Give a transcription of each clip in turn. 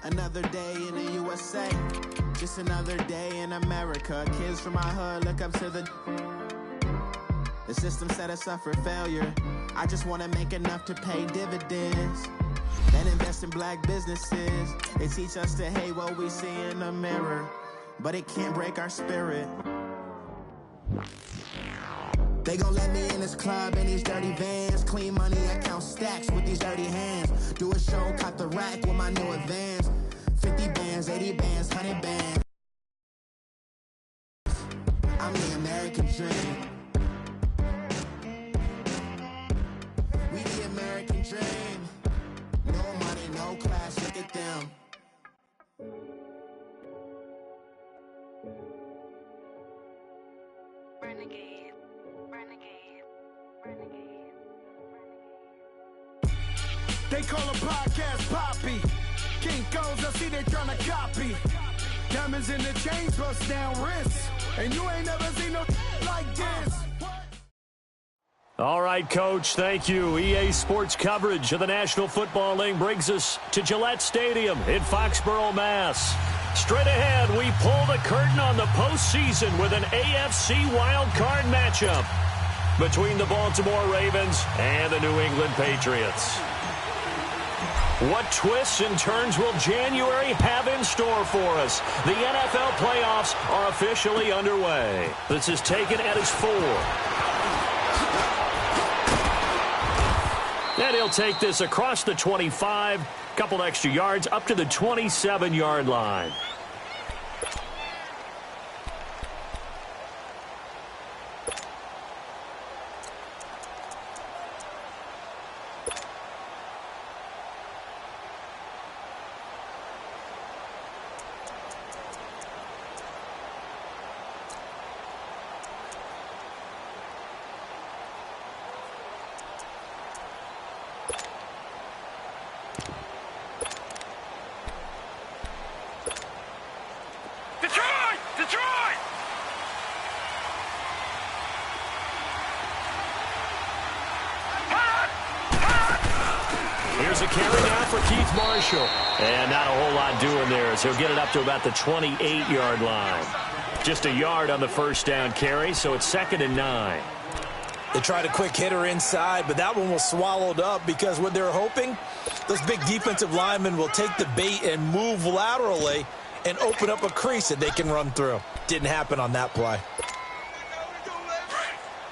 Another day in the USA, just another day in America. Kids from my hood look up to the system set us up for failure. I just want to make enough to pay dividends and invest in black businesses. They teach us to hate what we see in the mirror, but it can't break our spirit. They gon' let me in this club in these dirty vans. Clean money, I count stacks with these dirty hands. Do a show, caught the rack with my new advance. 50 bands, 80 bands, 100 bands. I'm the American dream. We the American dream. No money, no class, look at them. Renegade, renegade, renegade, renegade. They call a podcast Poppy. Kinkos, I see they tryna copy. Diamonds in the chains, bust down wrists. And you ain't never seen no like this. All right, Coach, thank you. EA Sports coverage of the National Football League brings us to Gillette Stadium in Foxborough, Mass. Straight ahead, we pull the curtain on the postseason with an AFC wildcard matchup between the Baltimore Ravens and the New England Patriots. What twists and turns will January have in store for us? The NFL playoffs are officially underway. This is taken at his 4. And he'll take this across the 25, couple extra yards up to the 27-yard line. Here's a carry now for Keith Marshall. And not a whole lot doing there as he'll get it up to about the 28-yard line. Just a yard on the first down carry, so it's 2nd and 9. They tried a quick hitter inside, but that one was swallowed up because what they're hoping, those big defensive linemen will take the bait and move laterally and open up a crease that they can run through. Didn't happen on that play.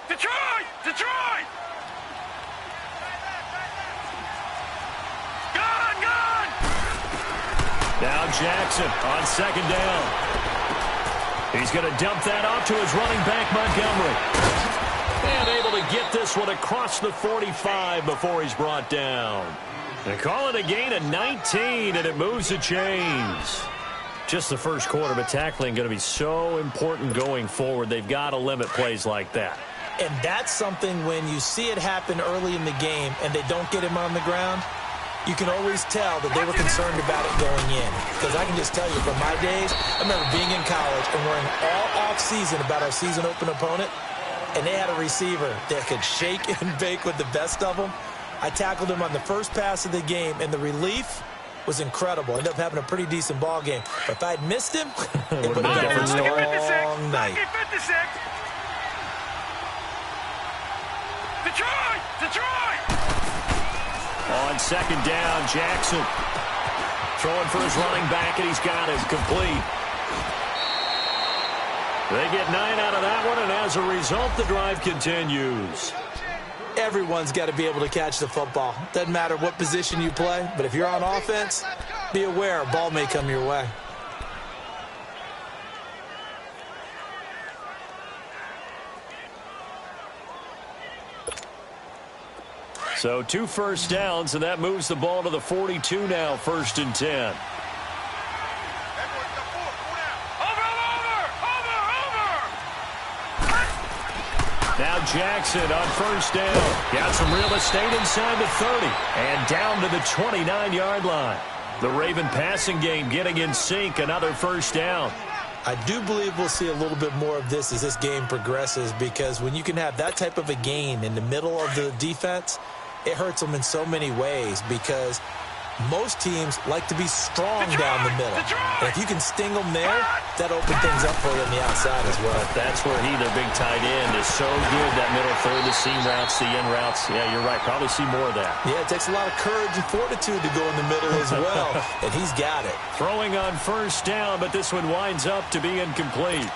Detroit! Detroit! Now Jackson on 2nd down. He's going to dump that off to his running back, Montgomery. And able to get this one across the 45 before he's brought down. They call it a gain of 19, and it moves the chains. Just the first quarter, but tackling going to be so important going forward. They've got to limit plays like that. And that's something when you see it happen early in the game and they don't get him on the ground, you can always tell that they were concerned about it going in. Because I can just tell you, from my days, I remember being in college and worrying all off-season about our season-open opponent, and they had a receiver that could shake and bake with the best of them. I tackled him on the first pass of the game, and the relief was incredible. Ended up having a pretty decent ball game. But if I'd missed him, it would have been a different story all night. Detroit! Detroit! On 2nd down, Jackson throwing for his running back, and he's got it complete. They get 9 out of that one, and as a result, the drive continues. Everyone's got to be able to catch the football. Doesn't matter what position you play, but if you're on offense, be aware a ball may come your way. So 2 first downs, and that moves the ball to the 42 now, 1st and 10. Now Jackson on 1st down. Got some real estate inside the 30 and down to the 29-yard line. The Raven passing game getting in sync, another 1st down. I do believe we'll see a little bit more of this as this game progresses, because when you can have that type of a gain in the middle of the defense, it hurts them in so many ways, because most teams like to be strong down the middle. And if you can sting them there, that opens things up for you on the outside as well. But that's where he, their big tight end, is so good, that middle third, the seam routes, the in routes. Yeah, you're right. Probably see more of that. Yeah, it takes a lot of courage and fortitude to go in the middle as well, and he's got it. Throwing on first down, but this one winds up to be incomplete.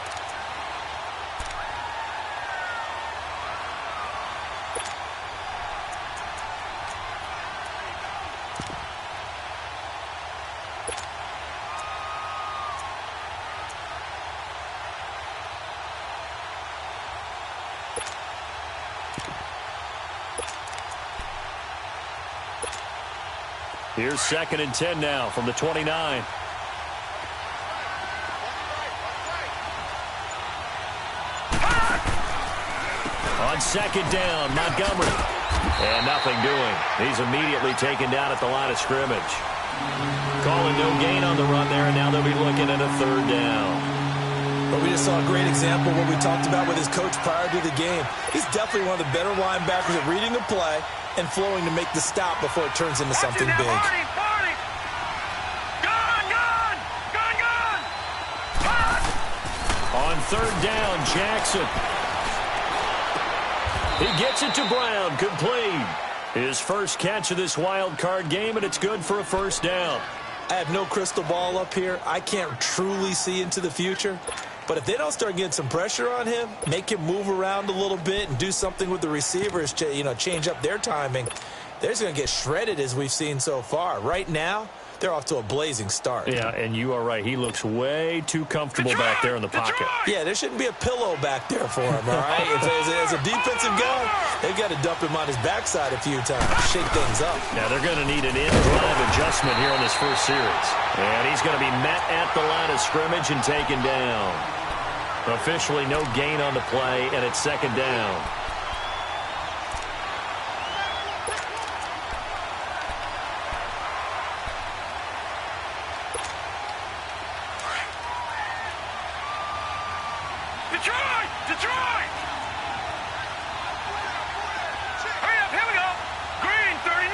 Here's 2nd and 10 now from the 29. On 2nd down, Montgomery. And nothing doing. He's immediately taken down at the line of scrimmage. Calling no gain on the run there, and now they'll be looking at a 3rd down. But we just saw a great example of what we talked about with his coach prior to the game. He's definitely one of the better linebackers at reading the play and flowing to make the stop before it turns into something big. On 3rd down, Jackson. He gets it to Brown, complete. His first catch of this wild card game, and it's good for a 1st down. I have no crystal ball up here. I can't truly see into the future. But if they don't start getting some pressure on him, make him move around a little bit and do something with the receivers, change up their timing, they're just going to get shredded as we've seen so far. Right now, they're off to a blazing start. Yeah, and you are right. He looks way too comfortable back there in the pocket. Yeah, there shouldn't be a pillow back there for him, all right? As a defensive guy, they've got to dump him on his backside a few times, shake things up. Now, they're going to need an in-drive adjustment here in this first series. And he's going to be met at the line of scrimmage and taken down. Officially no gain on the play, and it's 2nd down. Detroit! Hurry up, here we go. Green, 39.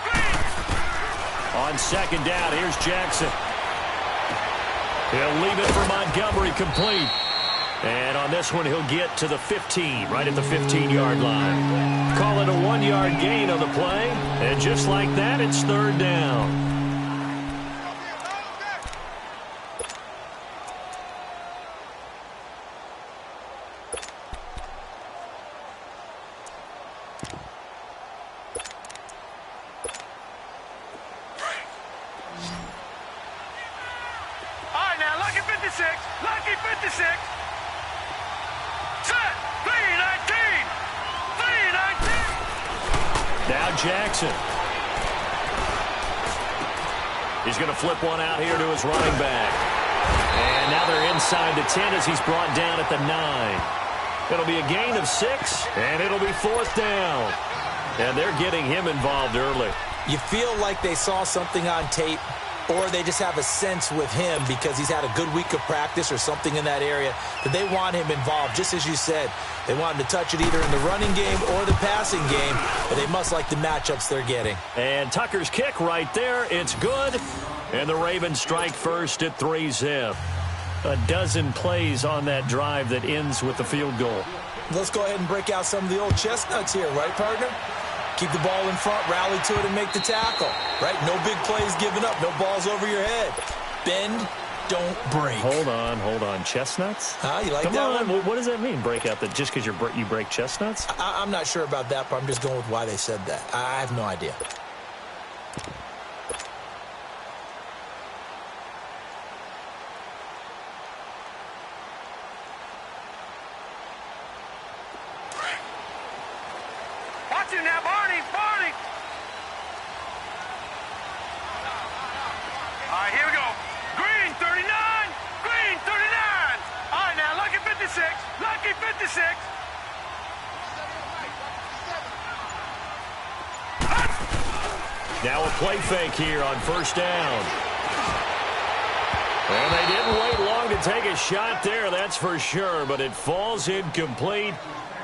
Green. On 2nd down, here's Jackson. He'll leave it for Montgomery, complete. And on this one, he'll get to the 15, right at the 15-yard line. Call it a 1-yard gain on the play. And just like that, it's 3rd down. Lucky 56. Set. 319. 319. Now Jackson. He's going to flip one out here to his running back. And now they're inside the 10 as he's brought down at the 9. It'll be a gain of 6, and it'll be 4th down. And they're getting him involved early. You feel like they saw something on tape, or they just have a sense with him because he's had a good week of practice or something in that area that they want him involved. Just as you said, they want him to touch it either in the running game or the passing game, but they must like the matchups they're getting. And Tucker's kick right there. It's good. And the Ravens strike first at 3-zip. A dozen plays on that drive that ends with the field goal. Let's go ahead and break out some of the old chestnuts here, right, partner? Keep the ball in front, rally to it, and make the tackle, right? No big plays given up, no balls over your head. Bend, don't break. Hold on. Chestnuts? You like Come that on. one? What does that mean, break out? That just because you break chestnuts? I'm not sure about that, but I'm just going with why they said that. I have no idea. Watch him now, Barney. All right, here we go. Green, 39. Green, 39. All right, now, Lucky 56. Lucky 56. Now a play fake here on first down. And they didn't wait long to take a shot there, that's for sure, but it falls incomplete,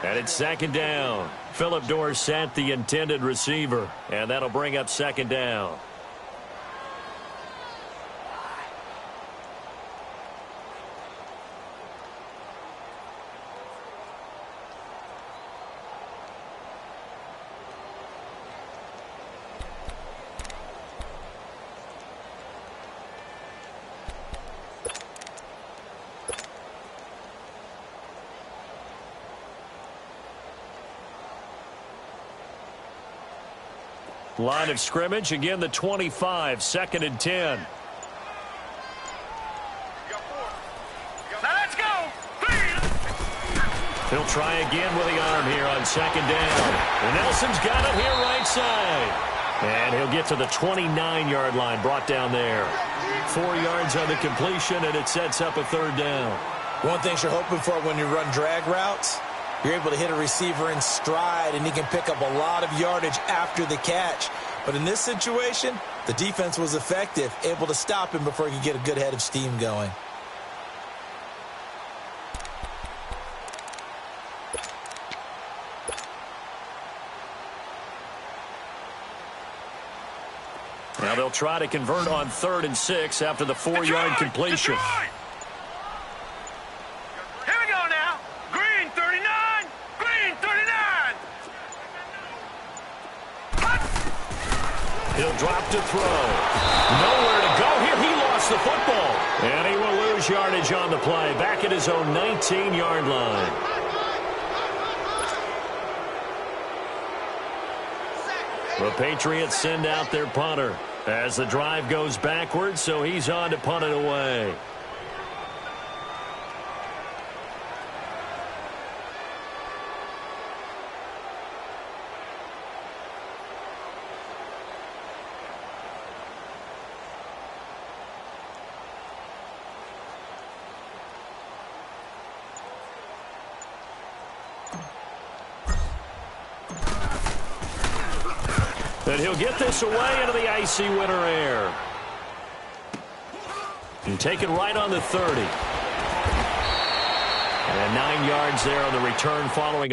and it's second down. Phillip Dorsett, the intended receiver, and that'll bring up second down. Line of scrimmage, again the 25, 2nd and 10. He'll try again with the arm here on 2nd down. And Nelson's got it here right side. And he'll get to the 29-yard line, brought down there. 4 yards on the completion, and it sets up a 3rd down. One thing you're hoping for when you run drag routes, you're able to hit a receiver in stride, and he can pick up a lot of yardage after the catch. But in this situation, the defense was effective, able to stop him before he could get a good head of steam going. Now they'll try to convert on 3rd and 6 after the 4-yard completion. Here we go now. Green 39. Green 39. He'll drop to throw. Nowhere to go here. He lost the football. And he will lose yardage on the play. Back at his own 19-yard line. The Patriots send out their punter as the drive goes backwards, so he's on to punt it away. And he'll get this away into the icy winter air. And take it right on the 30. And 9 yards there on the return following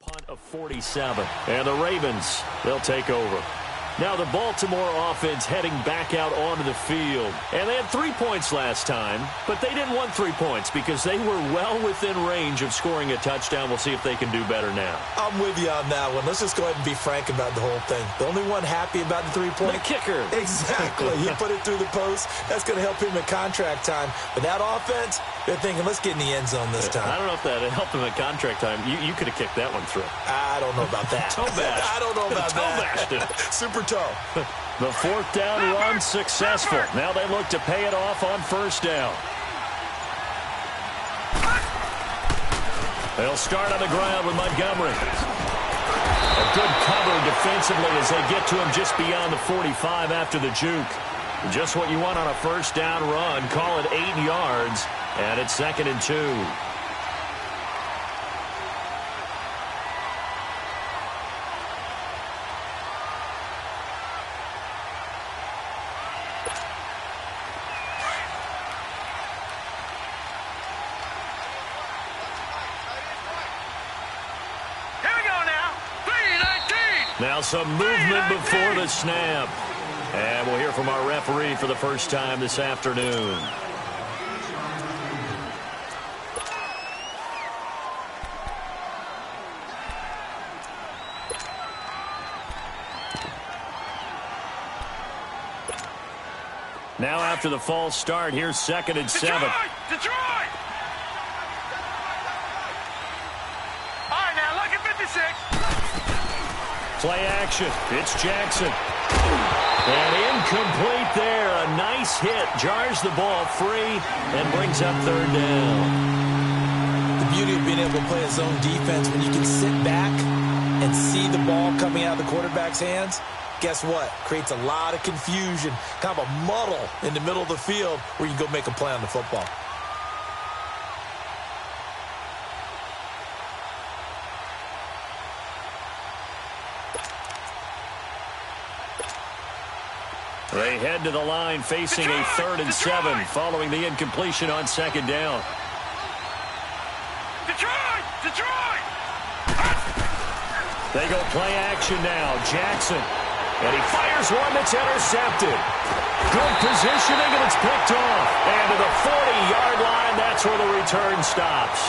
Punt of 47. And the Ravens, they'll take over. Now the Baltimore offense heading back out onto the field. And they had 3 points last time, but they didn't want 3 points because they were well within range of scoring a touchdown. We'll see if they can do better now. I'm with you on that one. Let's just go ahead and be frank about the whole thing. The only one happy about the 3-point. The kicker. Exactly. He put it through the post. That's going to help him at contract time. But that offense, they're thinking, let's get in the end zone this time. I don't know if that helped him at contract time. You could have kicked that one through. I don't know about that. Toe bash. I don't know about that. Super toe. The fourth down run successful. Now they look to pay it off on first down. They'll start on the ground with Montgomery. A good cover defensively as they get to him just beyond the 45 after the juke. Just what you want on a first down run. Call it 8 yards, and it's 2nd and 2. Now some movement before the snap. And we'll hear from our referee for the first time this afternoon. Now after the false start, here's 2nd and 7. Detroit! All right, now look at 56. Play action. It's Jackson. And incomplete there. A nice hit. Jars the ball free and brings up 3rd down. The beauty of being able to play a zone defense when you can sit back and see the ball coming out of the quarterback's hands, guess what? Creates a lot of confusion, kind of a muddle in the middle of the field where you can go make a play on the football. They head to the line facing a 3rd and 7 following the incompletion on 2nd down. Detroit! Detroit! They go play action now. Jackson. And he fires one that's intercepted. Good positioning, and it's picked off. And to the 40-yard line, that's where the return stops.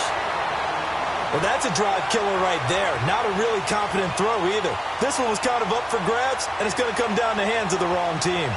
Well, that's a drive killer right there. Not a really confident throw either. This one was kind of up for grabs, and it's going to come down the hands of the wrong team.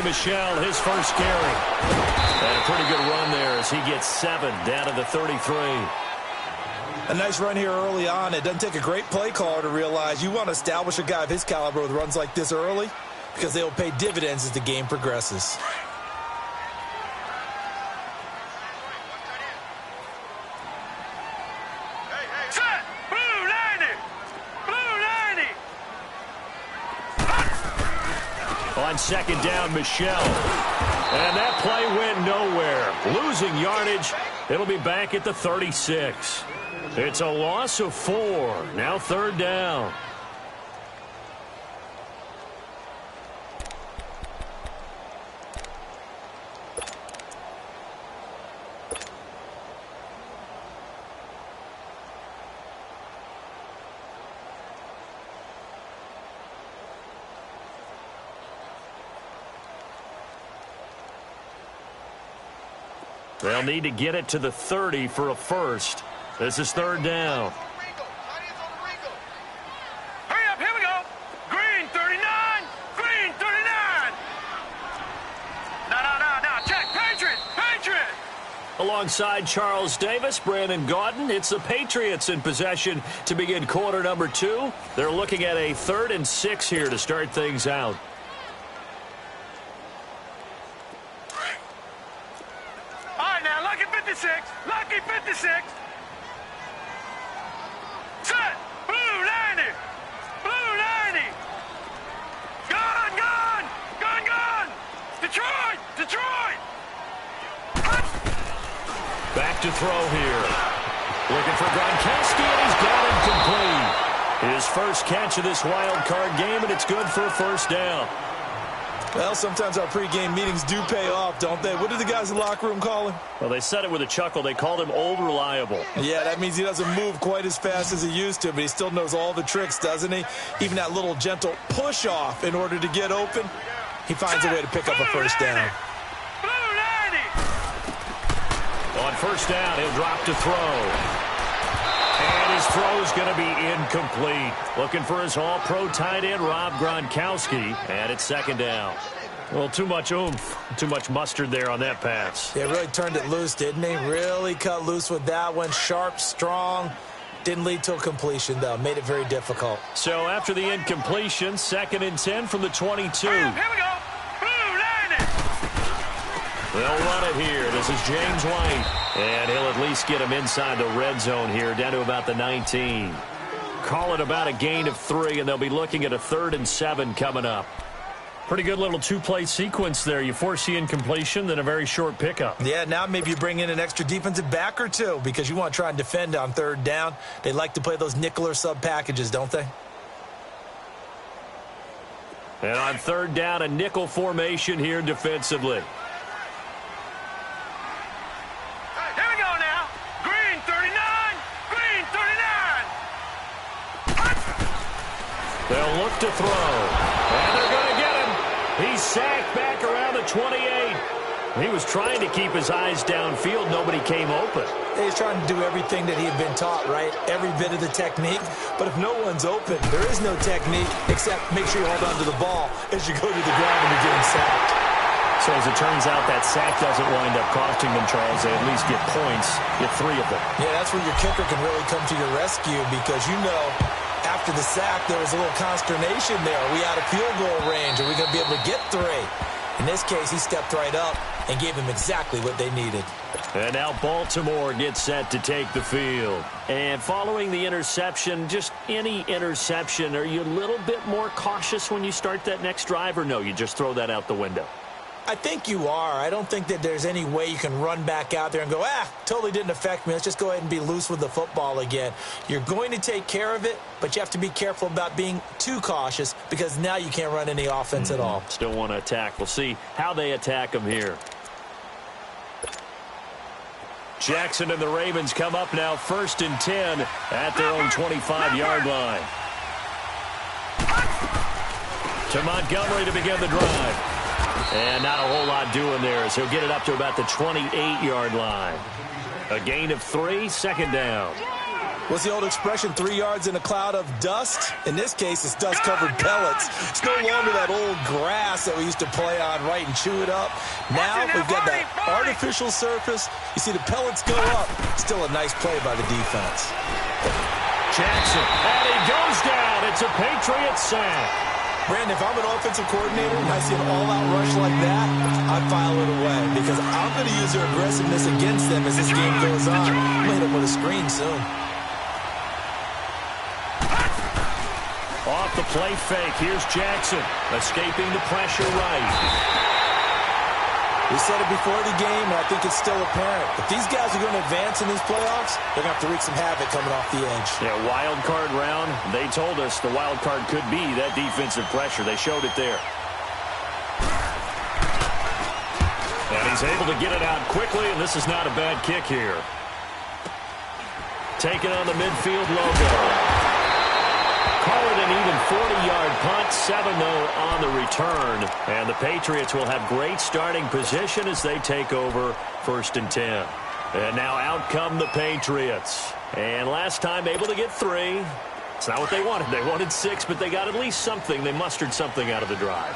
Michel, his first carry. And a pretty good run there as he gets 7 down to the 33. A nice run here early on. It doesn't take a great play caller to realize you want to establish a guy of his caliber with runs like this early because they will pay dividends as the game progresses. On 2nd down, Michel. And that play went nowhere. Losing yardage. It'll be back at the 36. It's a loss of 4. Now 3rd down. They'll need to get it to the 30 for a first. This is 3rd down. Hurry up, here we go. Green 39, green 39. No, check, Patriot. Alongside Charles Davis, Brandon Gaudin, it's the Patriots in possession to begin quarter number 2. They're looking at a 3rd and 6 here to start things out. Lucky 56. Set. Blue to throw here. Looking for Gronkowski, and he's got him complete. His first catch of this wild card game, and it's good for a first down. Well, sometimes our pregame meetings do pay off, don't they? What did the guys in the locker room call him? Well, they said it with a chuckle. They called him Old Reliable. Yeah, that means he doesn't move quite as fast as he used to, but he still knows all the tricks, doesn't he? Even that little gentle push-off in order to get open. He finds a way to pick up a first down. On first down, he'll drop to throw. And his throw's going to be incomplete. Looking for his all-pro tight end, Rob Gronkowski. And it's second down. Well, too much oomph, too much mustard there on that pass. Yeah, really turned it loose, didn't he? Really cut loose with that one. Sharp, strong. Didn't lead to a completion, though. Made it very difficult. So after the incompletion, 2nd and 10 from the 22. Here we go. They'll run it here. This is James White. And he'll at least get him inside the red zone here, down to about the 19. Call it about a gain of 3, and they'll be looking at a 3rd and 7 coming up. Pretty good little two-play sequence there. You force the incompletion, then a very short pickup. Yeah, now maybe you bring in an extra defensive back or two because you want to try and defend on 3rd down. They like to play those nickel or sub packages, don't they? And on 3rd down, a nickel formation here defensively. They'll look to throw. And they're going to get him. He's sacked back around the 28. He was trying to keep his eyes downfield. Nobody came open. He's trying to do everything that he had been taught, right? Every bit of the technique. But if no one's open, there is no technique except make sure you hold on to the ball as you go to the ground when you're getting sacked. So as it turns out, that sack doesn't wind up costing them, Charles. They at least get points, get 3 of them. Yeah, that's where your kicker can really come to your rescue because you know after the sack there was a little consternation there. Are we out of field goal range? Are we going to be able to get 3? In this case, he stepped right up and gave them exactly what they needed. And now Baltimore gets set to take the field. And following the interception, just any interception, are you a little bit more cautious when you start that next drive, or no, you just throw that out the window? I think you are. I don't think that there's any way you can run back out there and go, totally didn't affect me. Let's just go ahead and be loose with the football again. You're going to take care of it, but you have to be careful about being too cautious because now you can't run any offense at all. Still want to attack. We'll see how they attack them here. Jackson and the Ravens come up now 1st and 10 at their own 25-yard line. To Montgomery to begin the drive. And not a whole lot doing there as he'll get it up to about the 28-yard line. A gain of 3, 2nd down. What's the old expression, 3 yards in a cloud of dust? In this case, it's dust-covered pellets. It's no longer that old grass that we used to play on, right, and chew it up. Now we've got that artificial surface. You see the pellets go up. Still a nice play by the defense. Jackson, and he goes down. It's a Patriot sack. Brandon, if I'm an offensive coordinator and I see an all-out rush like that, I'd file it away because I'm going to use their aggressiveness against them as this game goes on. I'm going to hit them with a screen soon. Off the play fake, here's Jackson, escaping the pressure right. We said it before the game, and I think it's still apparent. If these guys are going to advance in these playoffs, they're going to have to wreak some havoc coming off the edge. Yeah, wild card round. They told us the wild card could be that defensive pressure. They showed it there. And he's able to get it out quickly, and this is not a bad kick here. Taking on the midfield logo. Call it an even 40-yard punt, 7-0 on the return. And the Patriots will have great starting position as they take over 1st and 10. And now out come the Patriots. And last time able to get 3. It's not what they wanted. They wanted 6, but they got at least something. They mustered something out of the drive.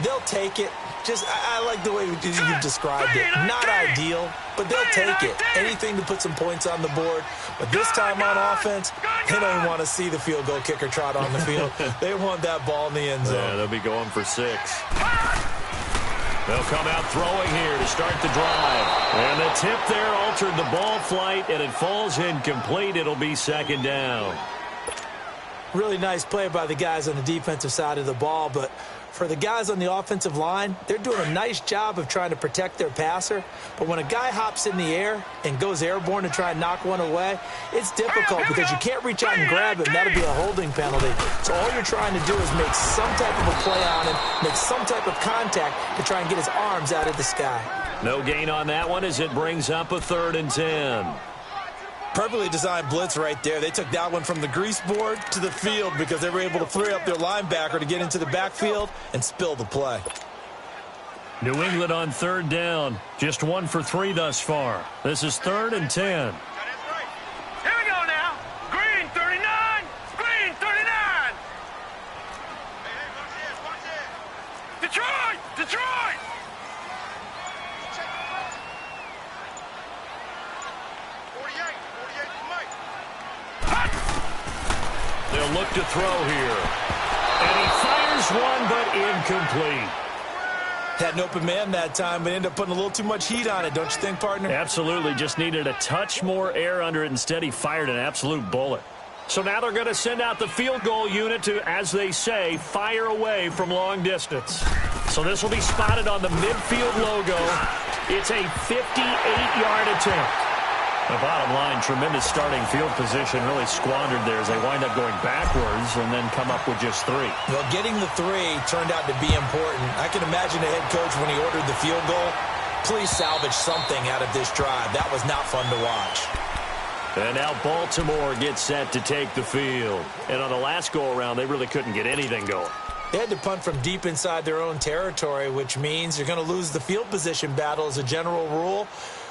They'll take it. I like the way you described it. Not ideal, but they'll take it. Anything to put some points on the board. But this time on offense, they don't even want to see the field goal kicker trot on the field. They want that ball in the end zone. Yeah, they'll be going for 6. They'll come out throwing here to start the drive. And the tip there altered the ball flight, and it falls incomplete. It'll be 2nd down. Really nice play by the guys on the defensive side of the ball, but For the guys on the offensive line, they're doing a nice job of trying to protect their passer. But when a guy hops in the air and goes airborne to try and knock one away, it's difficult because you can't reach out and grab him. That'll be a holding penalty. So all you're trying to do is make some type of a play on him, make some type of contact to try and get his arms out of the sky. No gain on that one as it brings up a 3rd and 10. Perfectly designed blitz right there. They took that one from the grease board to the field because they were able to free up their linebacker to get into the backfield and spill the play. New England on 3rd down. Just 1 for 3 thus far. This is 3rd and 10. Here we go now. Green 39. Green 39. Detroit! Detroit! They'll look to throw here. And he fires one, but incomplete. Had an open man that time, but ended up putting a little too much heat on it, don't you think, partner? Absolutely. Just needed a touch more air under it. Instead, he fired an absolute bullet. So now they're going to send out the field goal unit to, as they say, fire away from long distance. So this will be spotted on the midfield logo. It's a 58-yard attempt. The bottom line, tremendous starting field position, really squandered there as they wind up going backwards and then come up with just 3. Well, getting the 3 turned out to be important. I can imagine the head coach when he ordered the field goal, please salvage something out of this drive. That was not fun to watch. And now Baltimore gets set to take the field. And on the last go-around, they really couldn't get anything going. They had to punt from deep inside their own territory, which means you're going to lose the field position battle as a general rule.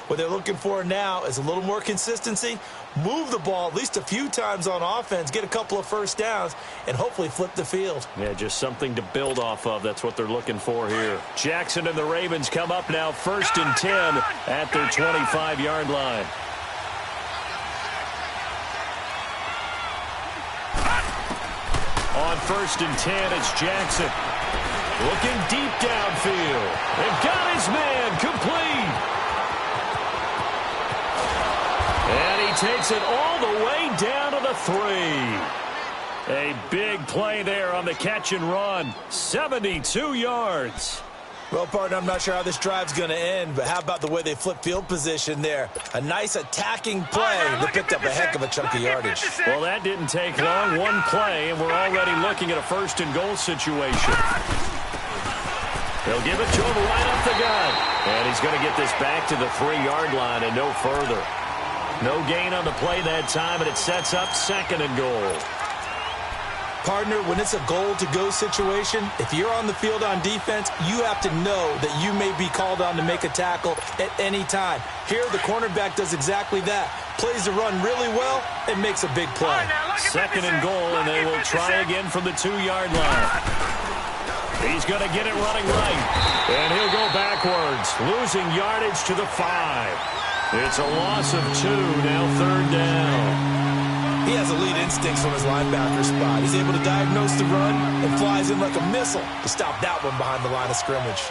What they're looking for now is a little more consistency, move the ball at least a few times on offense, get a couple of first downs, and hopefully flip the field. Yeah, just something to build off of. That's what they're looking for here. Jackson and the Ravens come up now 1st and 10 at their 25-yard line. On 1st and 10, it's Jackson. Looking deep downfield. They've got his man complete. And he takes it all the way down to the 3. A big play there on the catch and run. 72 yards. Well, partner, I'm not sure how this drive's going to end, but how about the way they flip field position there? A nice attacking play that picked up a heck of a chunk of yardage. Well, that didn't take long. One play, and we're already looking at a 1st and goal situation. They'll give it to him right up the gut. And he's going to get this back to the 3-yard line and no further. No gain on the play that time, and it sets up 2nd and goal. Partner, when it's a goal-to-go situation, if you're on the field on defense, you have to know that you may be called on to make a tackle at any time. Here, the cornerback does exactly that. Plays the run really well and makes a big play. 2nd and goal, and they will try again from the 2-yard line. He's going to get it running right, and he'll go backwards, losing yardage to the 5. It's a loss of 2, now 3rd down. He has elite instincts from his linebacker spot. He's able to diagnose the run and flies in like a missile to stop that one behind the line of scrimmage.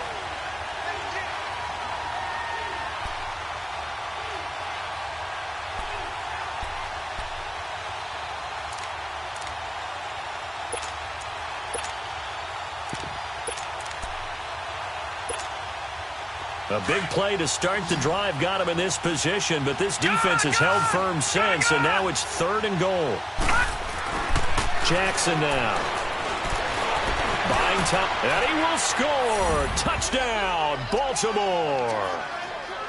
A big play to start the drive got him in this position, but this defense has held firm since, and now it's 3rd and goal. Jackson now. Buying time, and he will score. Touchdown, Baltimore.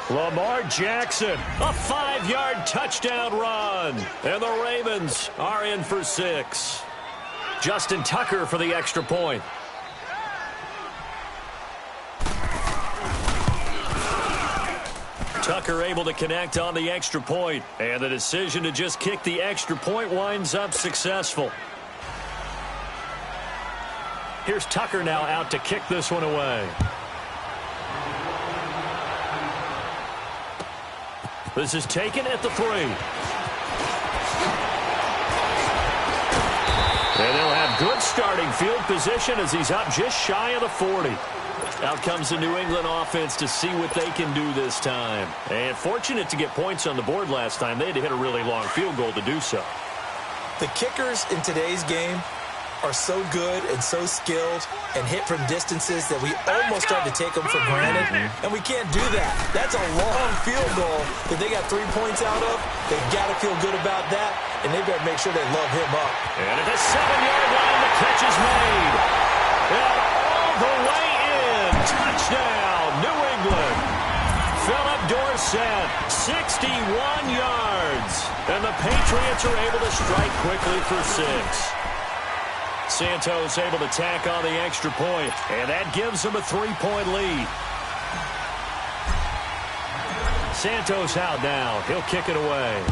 Lamar Jackson, a 5-yard touchdown run, and the Ravens are in for 6. Justin Tucker for the extra point. Tucker able to connect on the extra point, and the decision to just kick the extra point winds up successful. Here's Tucker now out to kick this one away. This is taken at the 3. And they'll have good starting field position as he's up just shy of the 40. Out comes the New England offense to see what they can do this time. And fortunate to get points on the board last time. They had to hit a really long field goal to do so. The kickers in today's game are so good and so skilled and hit from distances that we almost start to take them for granted, and we can't do that. That's a long field goal that they got 3 points out of. They've got to feel good about that, and they better make sure they love him up. And at the 7-yard line, the catch is made. And all the way in. Touchdown, New England. Philip Dorsett, 61 yards. And the Patriots are able to strike quickly for 6. Santos able to tack on the extra point, and that gives them a 3-point lead. Santos out now. He'll kick it away.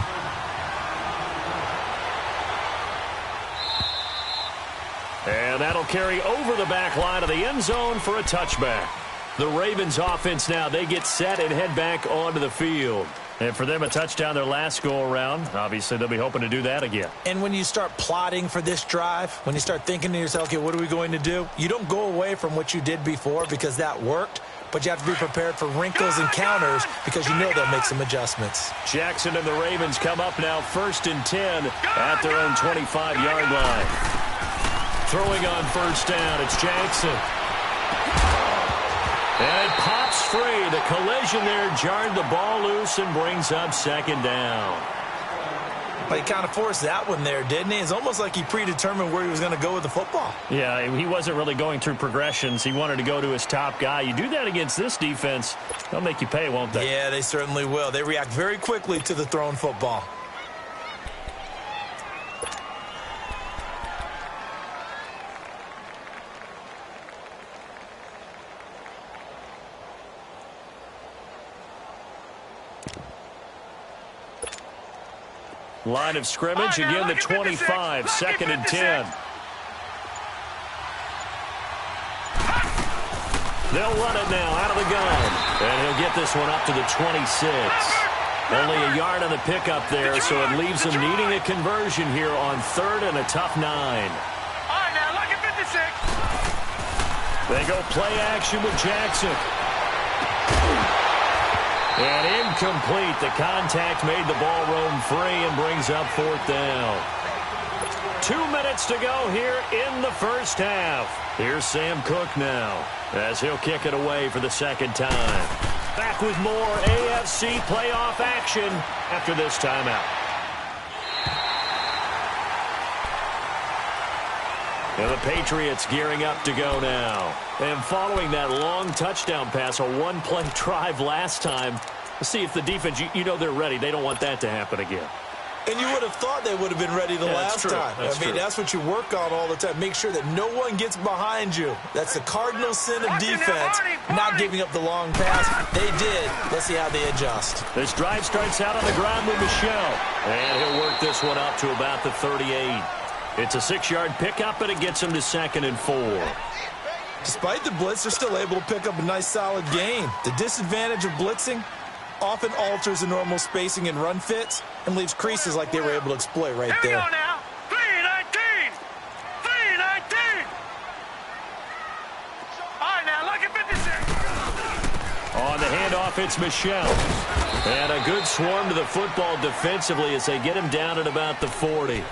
And that'll carry over the back line of the end zone for a touchback. The Ravens offense now, they get set and head back onto the field. And for them, a touchdown their last go-around. Obviously, they'll be hoping to do that again. And when you start plotting for this drive, when you start thinking to yourself, okay, what are we going to do? You don't go away from what you did before because that worked, but you have to be prepared for wrinkles and counters because you know they'll make some adjustments. Jackson and the Ravens come up now 1st and 10 at their own 25-yard line. Throwing on first down, it's Jackson. And it pops free. The collision there jarred the ball loose and brings up 2nd down. But he kind of forced that one there, didn't he? It's almost like he predetermined where he was going to go with the football. Yeah, he wasn't really going through progressions. He wanted to go to his top guy. You do that against this defense, they'll make you pay, won't they? Yeah, they certainly will. They react very quickly to the thrown football. Line of scrimmage, again the 25, 2nd and 10. They'll run it now out of the gun. And he'll get this one up to the 26. Only a yard on the pickup there, so it leaves them needing a conversion here on 3rd and a tough 9. All right, now look at 56. They go play action with Jackson. And incomplete. The contact made the ball roam free and brings up 4th down. 2 minutes to go here in the first half. Here's Sam Cook now as he'll kick it away for the 2nd time. Back with more AFC playoff action after this timeout. And the Patriots gearing up to go now. And following that long touchdown pass, a one-play drive last time, let's see if the defense, you know they're ready. They don't want that to happen again. And you would have thought they would have been ready the last time. That's what you work on all the time. Make sure that no one gets behind you. That's the cardinal sin of defense, not giving up the long pass. They did. Let's see how they adjust. This drive starts out on the ground with Michel. And he'll work this one up to about the 38. It's a 6-yard pickup, and it gets him to 2nd and 4. Despite the blitz, they're still able to pick up a nice, solid gain. The disadvantage of blitzing often alters the normal spacing and run fits and leaves creases like they were able to exploit right there. Here we go now. 3-19. 3-19. All right, now look at 56. On the handoff, it's Michel. And a good swarm to the football defensively as they get him down at about the 40.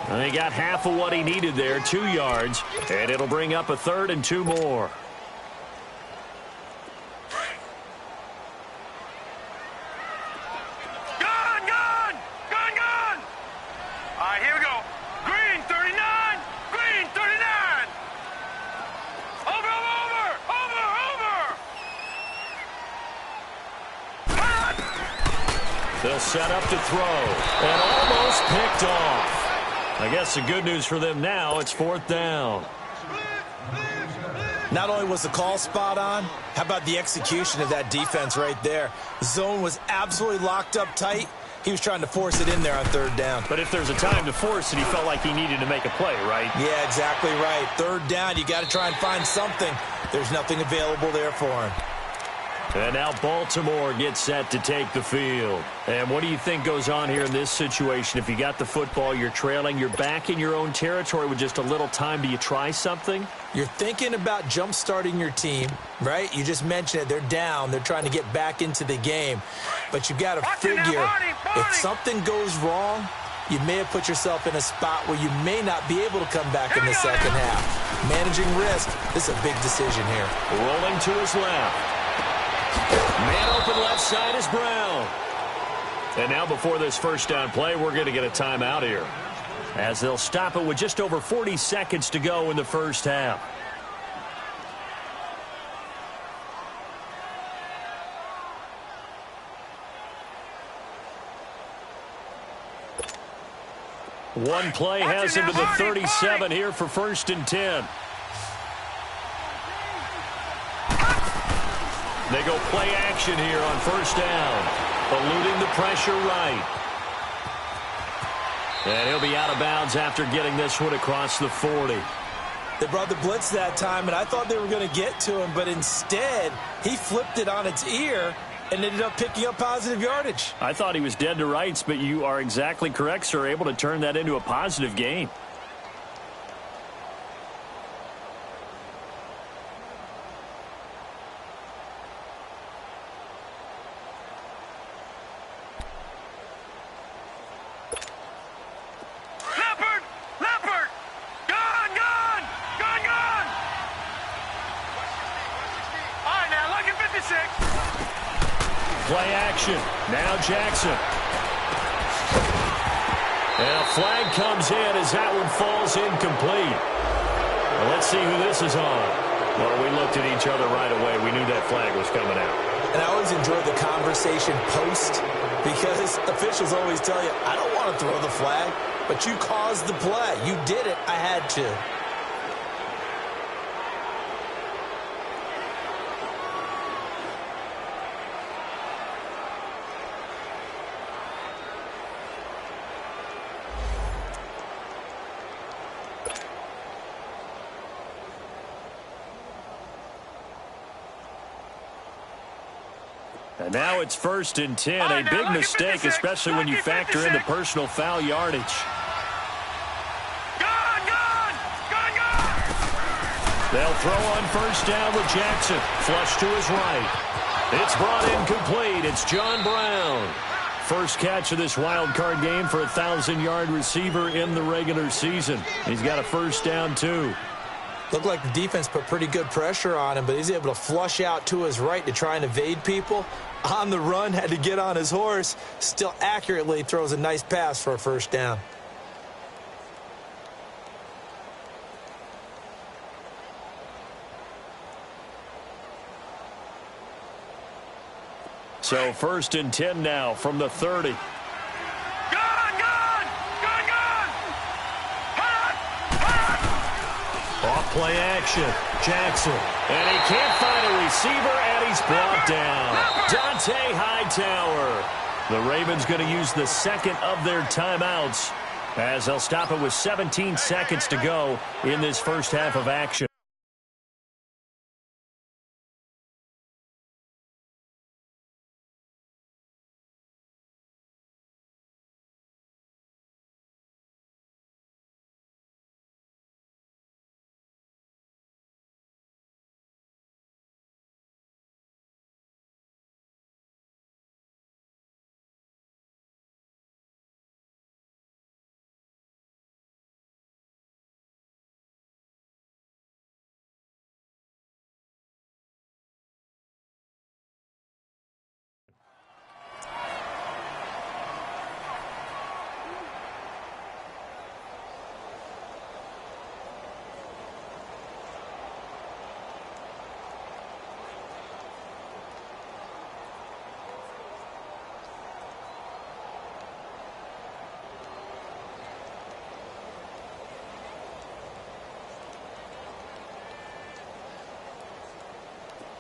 And he got half of what he needed there, 2 yards, and it'll bring up a 3rd and 2 more. Gone, gone, gone, gone. All right, here we go. Green 39, green 39. Over, over, over, over. They'll set up to throw, and almost picked off. I guess the good news for them now, it's 4th down. Not only was the call spot on, how about the execution of that defense right there? The zone was absolutely locked up tight. He was trying to force it in there on 3rd down. But if there's a time to force it, he felt like he needed to make a play, right? Yeah, exactly right. 3rd down, you got to try and find something. There's nothing available there for him. And now Baltimore gets set to take the field. And what do you think goes on here in this situation? If you got the football, you're trailing, you're back in your own territory with just a little time. Do you try something? You're thinking about jump-starting your team, right? You just mentioned it. They're down. They're trying to get back into the game. But you got to figure, if something goes wrong, you may have put yourself in a spot where you may not be able to come back in the second half. Managing risk, this is a big decision here. Rolling to his left. Man open left side is Brown. And now before this first down play, we're going to get a timeout here, as they'll stop it with just over 40 seconds to go in the first half. One play has him to the 37 here for 1st and 10. They go play action here on 1st down, eluding the pressure right. And he'll be out of bounds after getting this one across the 40. They brought the blitz that time, and I thought they were going to get to him, but instead he flipped it on its ear and ended up picking up positive yardage. I thought he was dead to rights, but you are exactly correct, sir. Able to turn that into a positive gain. Play action. Now Jackson. And a flag comes in as that one falls incomplete. Well, let's see who this is on. Well, we looked at each other right away. We knew that flag was coming out. And I always enjoy the conversation post, because officials always tell you, I don't want to throw the flag, but you caused the play. You did it. I had to. And now it's 1st and 10. A big mistake, especially when you factor in the personal foul yardage. They'll throw on 1st down with Jackson. Flush to his right. It's brought in complete. It's John Brown. First catch of this wild card game for a 1,000-yard receiver in the regular season. He's got a 1st down, too. Looked like the defense put pretty good pressure on him, but he's able to flush out to his right to try and evade people. On the run, had to get on his horse. Still accurately throws a nice pass for a 1st down. So 1st and 10 now from the 30. Off play action. Jackson. And he can't find a receiver, and he's brought down. Dante Hightower. The Ravens going to use the second of their timeouts, as they'll stop it with 17 seconds to go in this first half of action.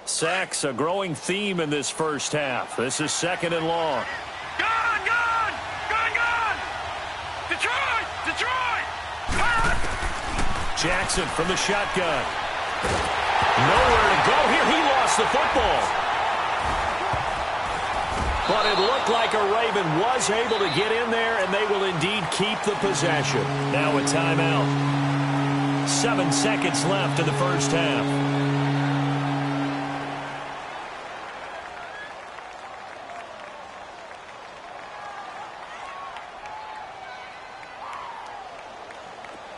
Sacks, a growing theme in this first half. This is 2nd and long. Gone! Detroit! Jackson from the shotgun. Nowhere to go here. He lost the football. But it looked like a Raven was able to get in there, and they will indeed keep the possession. Now a timeout. 7 seconds left in the first half.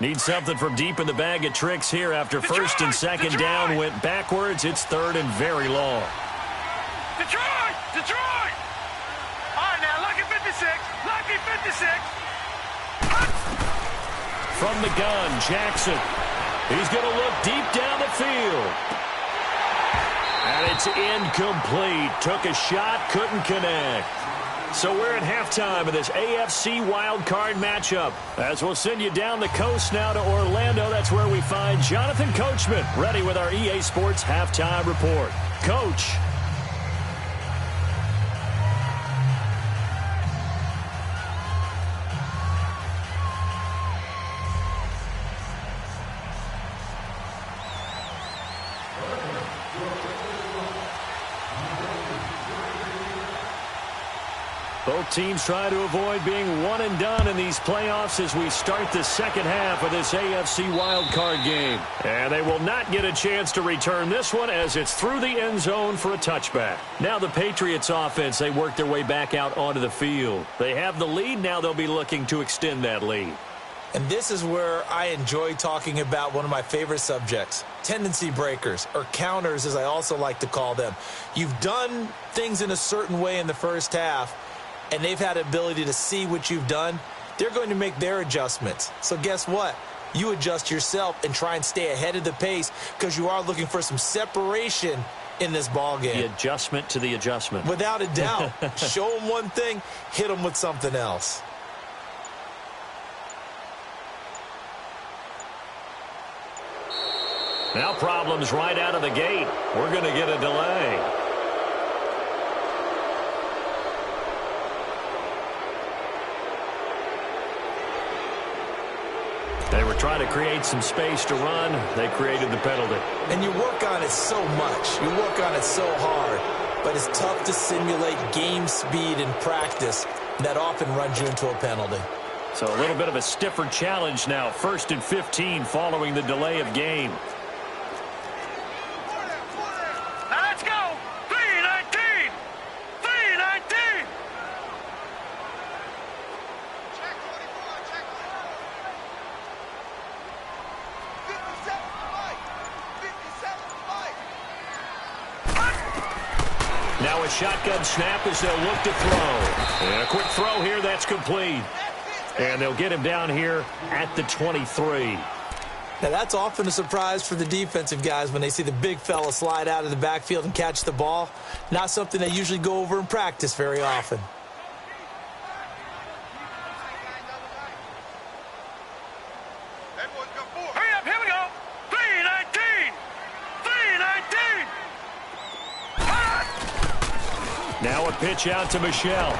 Need something from deep in the bag of tricks here after first and second down went backwards. It's third and very long. Detroit! Detroit! All right, now, lucky 56. Lucky 56. From the gun, Jackson. He's going to look deep down the field. And it's incomplete. Took a shot, couldn't connect. So we're at halftime of this AFC wildcard matchup. As we'll send you down the coast now to Orlando, that's where we find Jonathan Coachman, ready with our EA Sports halftime report. Coach. Both teams try to avoid being one and done in these playoffs as we start the second half of this AFC wildcard game. And they will not get a chance to return this one as it's through the end zone for a touchback. Now the Patriots offense, they work their way back out onto the field. They have the lead. Now they'll be looking to extend that lead. And this is where I enjoy talking about one of my favorite subjects, tendency breakers, or counters as I also like to call them. You've done things in a certain way in the first half, and they've had the ability to see what you've done. They're going to make their adjustments. So guess what? You adjust yourself and try and stay ahead of the pace because you are looking for some separation in this ball game. The adjustment to the adjustment. Without a doubt. Show them one thing, hit them with something else. Now problems right out of the gate. We're going to get a delay. They were trying to create some space to run. They created the penalty. And you work on it so much. You work on it so hard. But it's tough to simulate game speed in practice. That often runs you into a penalty. So a little bit of a stiffer challenge now. 1st and 15 following the delay of game. Now let's go. 3-19. 3-19. Now a shotgun snap as they'll look to throw. And a quick throw here, that's complete. And they'll get him down here at the 23. Now that's often a surprise for the defensive guys when they see the big fella slide out of the backfield and catch the ball. Not something they usually go over in practice very often. Hurry up, here we go. 3-19. 3-19. Now a pitch out to Michelle.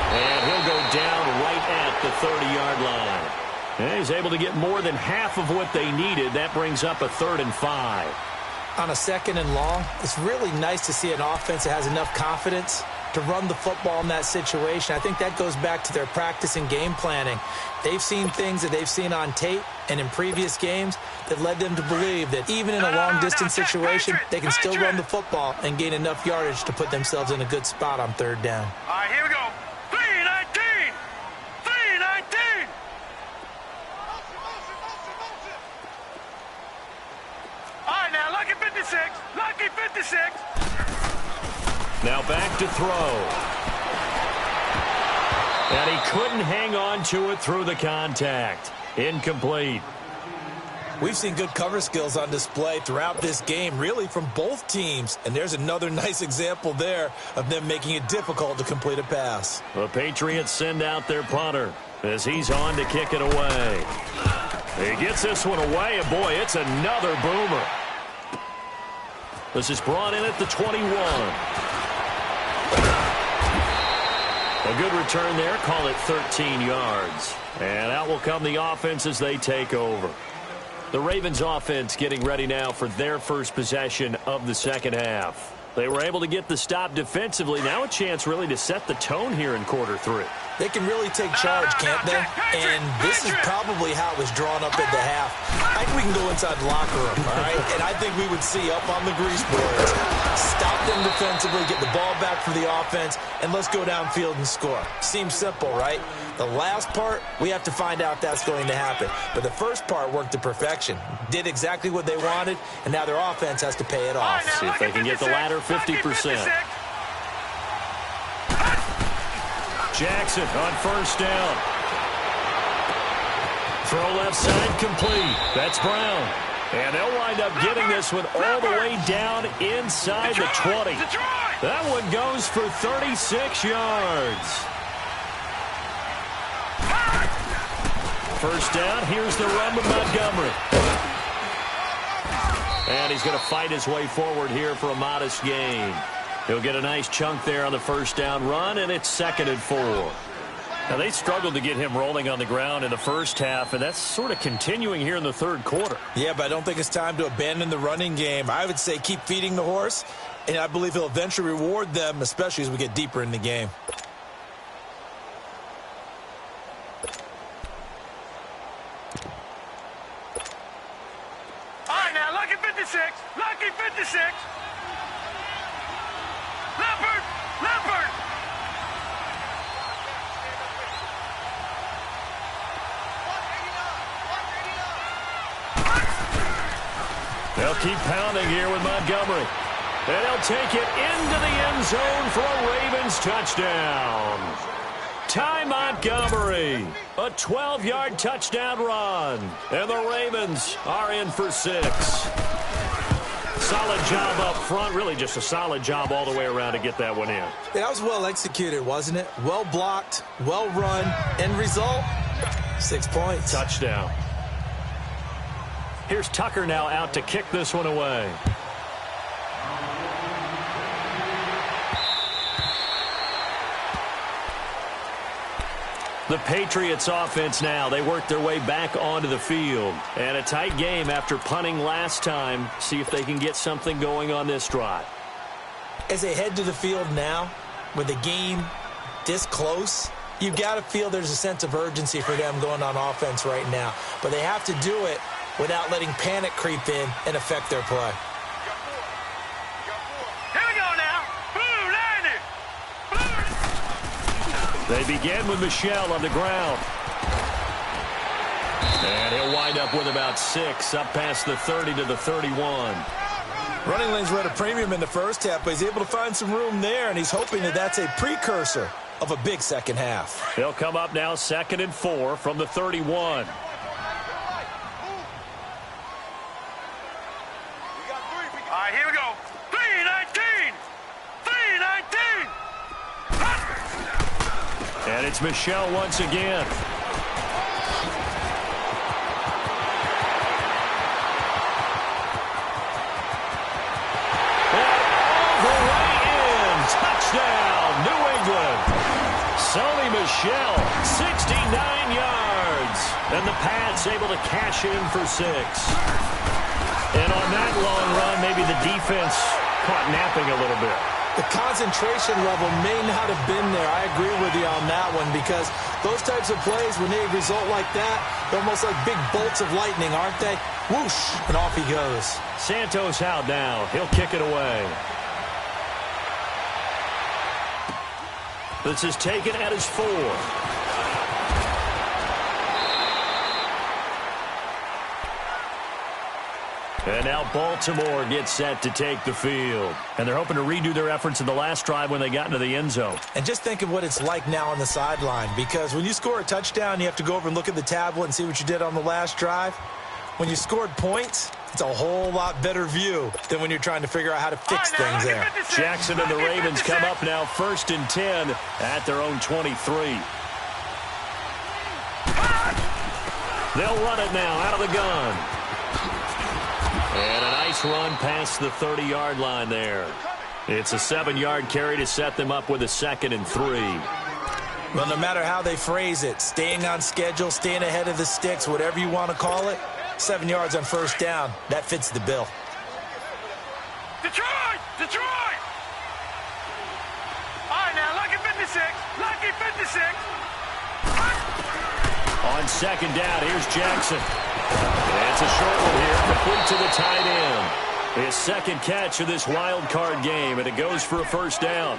And he'll go down right at the 30-yard line. And he's able to get more than half of what they needed. That brings up a 3rd and 5. On a 2nd and long, it's really nice to see an offense that has enough confidence to run the football in that situation. I think that goes back to their practice and game planning. They've seen things that they've seen on tape and in previous games that led them to believe that even in a long-distance situation, they can still run the football and gain enough yardage to put themselves in a good spot on 3rd down. All right, here we go. 3-19. 3-19. All right, now, lucky 56. Lucky 56. Now back to throw. And he couldn't hang on to it through the contact. Incomplete. We've seen good cover skills on display throughout this game, really from both teams. And there's another nice example there of them making it difficult to complete a pass. The Patriots send out their punter as he's on to kick it away. He gets this one away, and boy, it's another boomer. This is brought in at the 21. A good return there. Call it 13 yards. And out will come the offense as they take over. The Ravens offense getting ready now for their first possession of the second half. They were able to get the stop defensively. Now a chance really to set the tone here in quarter 3. They can really take charge, can't they? And this is probably how it was drawn up at the half. I think we can go inside the locker room, all right? And I think we would see up on the grease boards, stop them defensively, get the ball back for the offense, and let's go downfield and score. Seems simple, right? The last part, we have to find out if that's going to happen. But the first part worked to perfection. Did exactly what they wanted, and now their offense has to pay it off. See if they can get the latter 50%. Jackson on first down. Throw left side complete. That's Brown. And they'll wind up getting this one all the way down inside the 20. That one goes for 36 yards. First down, here's the run with Montgomery. And he's going to fight his way forward here for a modest gain. He'll get a nice chunk there on the first down run, and it's 2nd and 4. Now, they struggled to get him rolling on the ground in the first half, and that's sort of continuing here in the third quarter. Yeah, but I don't think it's time to abandon the running game. I would say keep feeding the horse, and I believe he'll eventually reward them, especially as we get deeper in the game. Lucky 56. Leopard. They'll keep pounding here with Montgomery. And they'll take it into the end zone for a Ravens touchdown. Ty Montgomery, a 12-yard touchdown run. And the Ravens are in for 6. Solid job up front. Really just a solid job all the way around to get that one in. That was well executed, wasn't it? Well blocked, well run. End result, 6 points. Touchdown. Here's Tucker now out to kick this one away. The Patriots offense now. They work their way back onto the field. And a tight game after punting last time. See if they can get something going on this drive. As they head to the field now, with the game this close, you've got to feel there's a sense of urgency for them going on offense right now. But they have to do it without letting panic creep in and affect their play. Here we go now. Blue 90. They begin with Michel on the ground. And he'll wind up with about 6, up past the 30 to the 31. Running lanes were at a premium in the first half, but he's able to find some room there, and he's hoping that that's a precursor of a big second half. They'll come up now 2nd and 4 from the 31. All right, here we go. 319. 319. And it's Michel once again. Touchdown, New England. Sony Michel, 69 yards. And the Pats able to cash in for 6. And on that long run, maybe the defense caught napping a little bit. The concentration level may not have been there. I agree with you on that one, because those types of plays, when they result like that, they're almost like big bolts of lightning, aren't they? Whoosh, and off he goes. Santos out now. He'll kick it away. This is taken at his 4. And now Baltimore gets set to take the field. And they're hoping to redo their efforts in the last drive when they got into the end zone. And just think of what it's like now on the sideline, because when you score a touchdown, you have to go over and look at the tablet and see what you did on the last drive. When you scored points, it's a whole lot better view than when you're trying to figure out how to fix things there. Jackson and the Ravens come up now 1st and 10 at their own 23. They'll run it now out of the gun. And a nice run past the 30-yard line there. It's a 7-yard carry to set them up with a 2nd and 3. Well, no matter how they phrase it, staying on schedule, staying ahead of the sticks, whatever you want to call it, 7 yards on first down, that fits the bill. Detroit! Detroit! All right, now, lucky 56. Lucky 56. On 2nd down, here's Jackson. And it's a short one here, complete to the tight end. His 2nd catch of this wild card game, and it goes for a first down.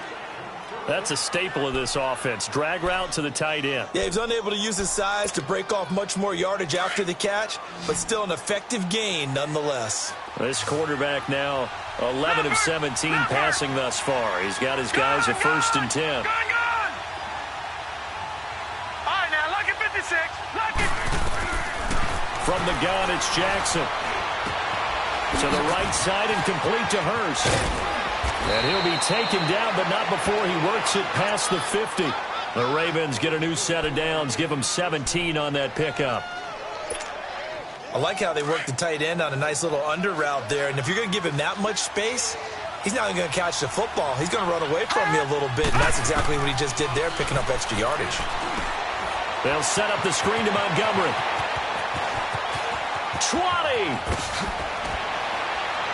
That's a staple of this offense. Drag route to the tight end. Yeah, he was unable to use his size to break off much more yardage after the catch, but still an effective gain nonetheless. This quarterback now 11 of 17 passing thus far. He's got his guys at 1st and 10. All right, now, lucky 56. Lucky. From the gun, it's Jackson. To the right side and complete to Hurst. And he'll be taken down, but not before he works it past the 50. The Ravens get a new set of downs, give them 17 on that pickup. I like how they work the tight end on a nice little under route there. And if you're going to give him that much space, he's not going to catch the football. He's going to run away from you a little bit, and that's exactly what he just did there, picking up extra yardage. They'll set up the screen to Montgomery. 20!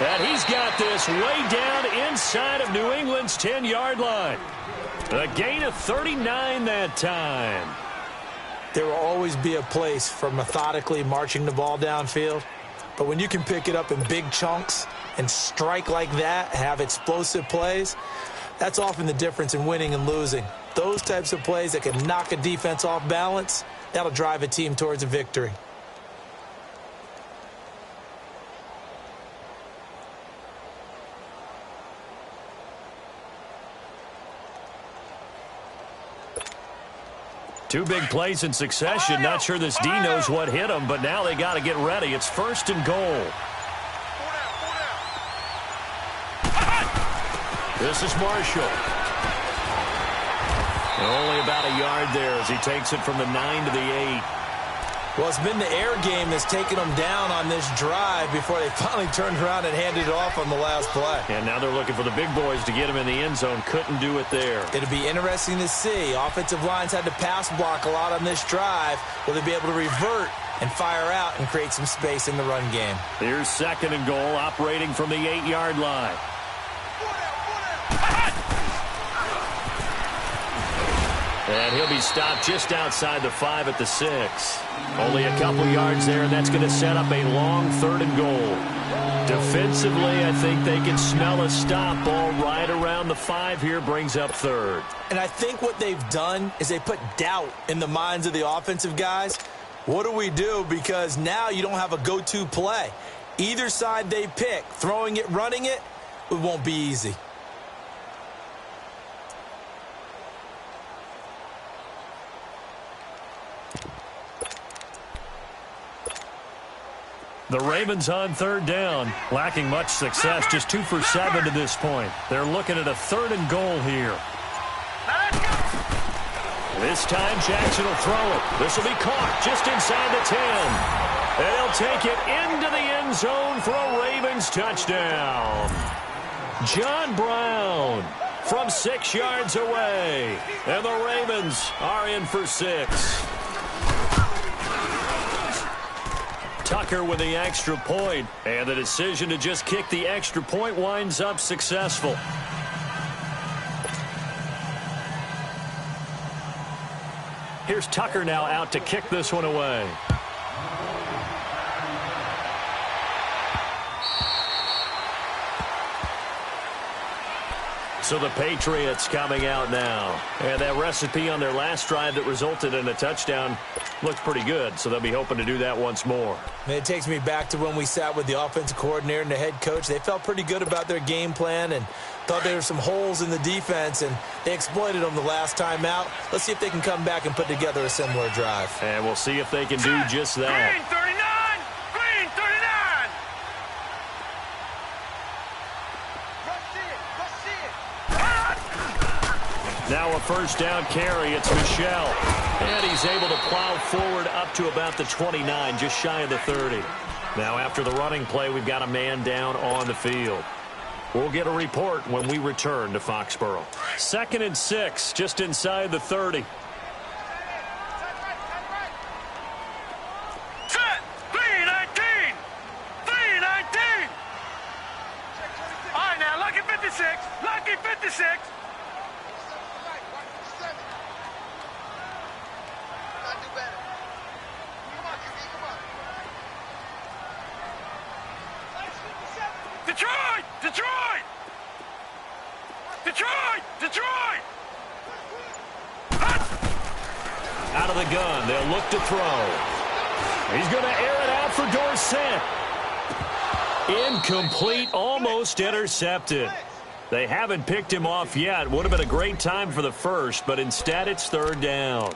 And he's got this way down inside of New England's 10-yard line. A gain of 39 that time. There will always be a place for methodically marching the ball downfield. But when you can pick it up in big chunks and strike like that, have explosive plays, that's often the difference in winning and losing. Those types of plays that can knock a defense off balance, that'll drive a team towards a victory. Two big plays in succession. Not sure this D knows what hit him, but now they got to get ready. It's 1st and goal. This is Marshall. Only about a yard there as he takes it from the 9 to the 8. Well, it's been the air game that's taken them down on this drive before they finally turned around and handed it off on the last play. And now they're looking for the big boys to get him in the end zone. Couldn't do it there. It'll be interesting to see. Offensive lines had to pass block a lot on this drive. Will they be able to revert and fire out and create some space in the run game? Here's 2nd and goal, operating from the 8-yard line. And he'll be stopped just outside the 5 at the 6. Only a couple yards there, and that's going to set up a long 3rd and goal. Defensively, I think they can smell a stop. Ball right around the 5 here, brings up 3rd. And I think what they've done is they put doubt in the minds of the offensive guys. What do we do? Because now you don't have a go-to play. Either side they pick, throwing it, running it, it won't be easy. The Ravens on 3rd down, lacking much success, just 2 for 7 to this point. They're looking at a 3rd and goal here. This time Jackson will throw it. This will be caught just inside the 10. And he'll take it into the end zone for a Ravens touchdown. John Brown from 6 yards away. And the Ravens are in for 6. Tucker with the extra point, and the decision to just kick the extra point winds up successful. Here's Tucker now out to kick this one away. So the Patriots coming out now. And that recipe on their last drive that resulted in a touchdown looks pretty good, so they'll be hoping to do that once more. And it takes me back to when we sat with the offensive coordinator and the head coach. They felt pretty good about their game plan and thought there were some holes in the defense, and they exploited them the last time out. Let's see if they can come back and put together a similar drive. And we'll see if they can do just that. Green 39! Green 39! Now a 1st down carry. It's Michel. And he's able to plow forward up to about the 29, just shy of the 30. Now after the running play, we've got a man down on the field. We'll get a report when we return to Foxborough. 2nd and 6, just inside the 30. Set! 319! 319! All right, now, lucky 56. Lucky 56. Detroit! Detroit! Detroit! Detroit! out of the gun. They'll look to throw. He's going to air it out for Dorsett. Incomplete, almost intercepted. They haven't picked him off yet. Would have been a great time for the first, but instead it's third down.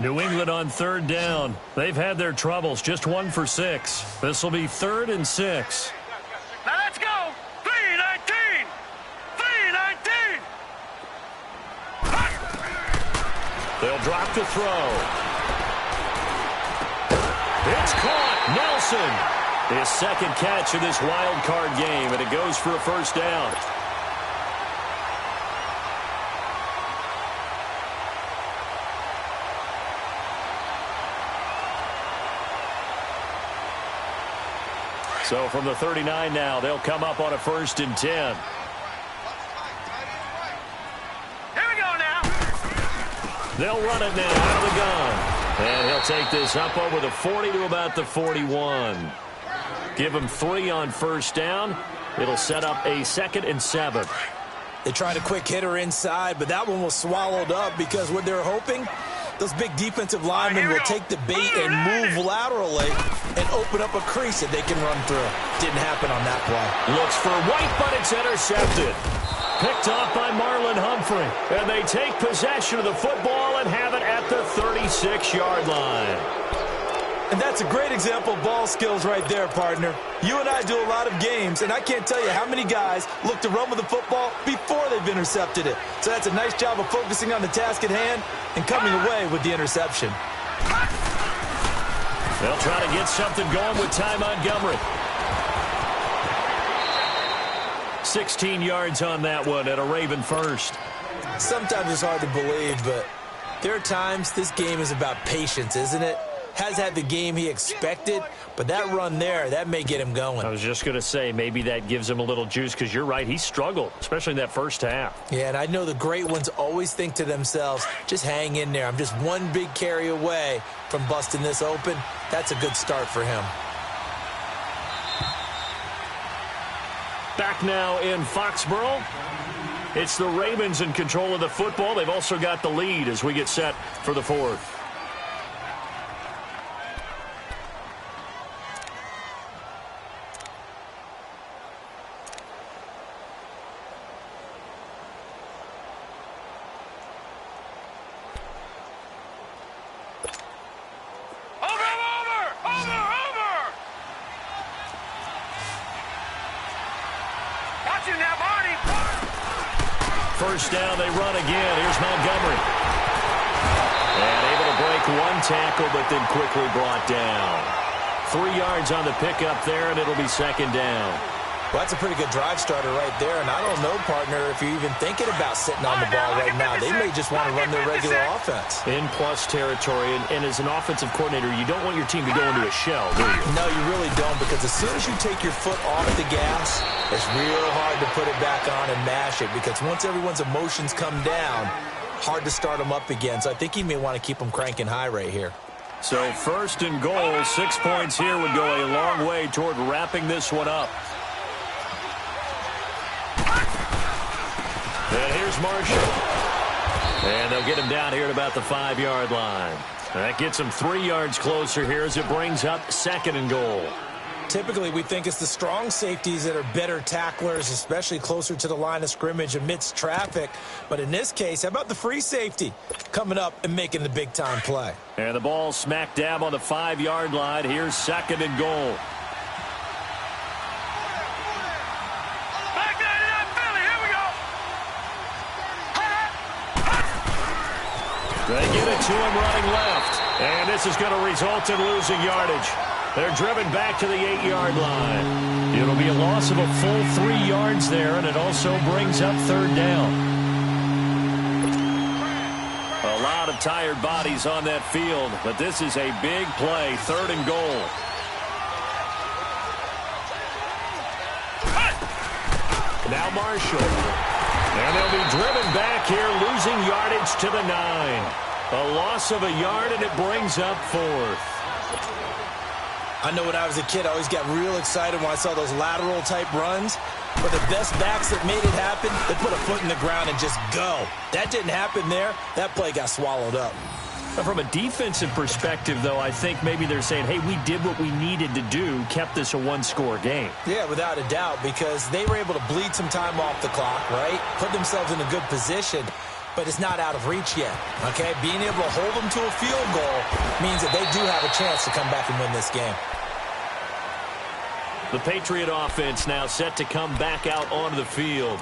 New England on third down. They've had their troubles, just 1 for 6. This will be 3rd and 6. Now let's go. 3-19. 3-19. They'll drop the throw. It's caught. Nelson. His second catch of this wild card game, and it goes for a first down. So from the 39 now, they'll come up on a 1st and 10. Here we go now. They'll run it now out of the gun. And he'll take this up over the 40 to about the 41. Give him 3 on first down. It'll set up a 2nd and 7. They tried a quick hitter inside, but that one was swallowed up because what they're hoping, those big defensive linemen will take the bait and move laterally and open up a crease that they can run through. Didn't happen on that play. Looks for White, but it's intercepted. Picked off by Marlon Humphrey. And they take possession of the football and have it at the 36-yard line. And that's a great example of ball skills right there, partner. You and I do a lot of games, and I can't tell you how many guys look to run with the football before they've intercepted it. So that's a nice job of focusing on the task at hand and coming away with the interception. They'll try to get something going with Ty Montgomery. 16 yards on that one at a Raven first. Sometimes it's hard to believe, but there are times this game is about patience, isn't it? Has had the game he expected, but that run there, that may get him going. I was just going to say, maybe that gives him a little juice, because you're right, he struggled, especially in that first half. Yeah, and I know the great ones always think to themselves, just hang in there. I'm just one big carry away from busting this open. That's a good start for him. Back now in Foxborough. It's the Ravens in control of the football. They've also got the lead as we get set for the 4th. First down, they run again. Here's Montgomery. And able to break one tackle, but then quickly brought down. 3 yards on the pickup there, and it'll be 2nd down. Well, that's a pretty good drive starter right there, and I don't know, partner, if you're even thinking about sitting on the ball right now. They may just want to run their regular offense. In plus territory, and as an offensive coordinator, you don't want your team to go into a shell, do you? No, you really don't, because as soon as you take your foot off the gas, it's real hard to put it back on and mash it, because once everyone's emotions come down, hard to start them up again. So I think he may want to keep them cranking high right here. So 1st and goal, 6 points here would go a long way toward wrapping this one up. And here's Marshall. And they'll get him down here at about the 5-yard line. That gets him 3 yards closer here as it brings up 2nd and goal. Typically, we think it's the strong safeties that are better tacklers, especially closer to the line of scrimmage amidst traffic. But in this case, how about the free safety coming up and making the big-time play? And the ball smack dab on the 5-yard line. Here's 2nd and goal. They get it to him running left. And this is going to result in losing yardage. They're driven back to the 8-yard line. It'll be a loss of a full 3 yards there, and it also brings up 3rd down. A lot of tired bodies on that field, but this is a big play, 3rd and goal. Now Marshall. And they'll be driven back here, losing yardage to the 9. A loss of a yard, and it brings up 4th. I know when I was a kid, I always got real excited when I saw those lateral-type runs. But the best backs that made it happen, they put a foot in the ground and just go. That didn't happen there. That play got swallowed up. From a defensive perspective, though, I think maybe they're saying, hey, we did what we needed to do, kept this a one-score game. Yeah, without a doubt, because they were able to bleed some time off the clock, right? Put themselves in a good position, but it's not out of reach yet, okay? Being able to hold them to a field goal means that they do have a chance to come back and win this game. The Patriot offense now set to come back out onto the field.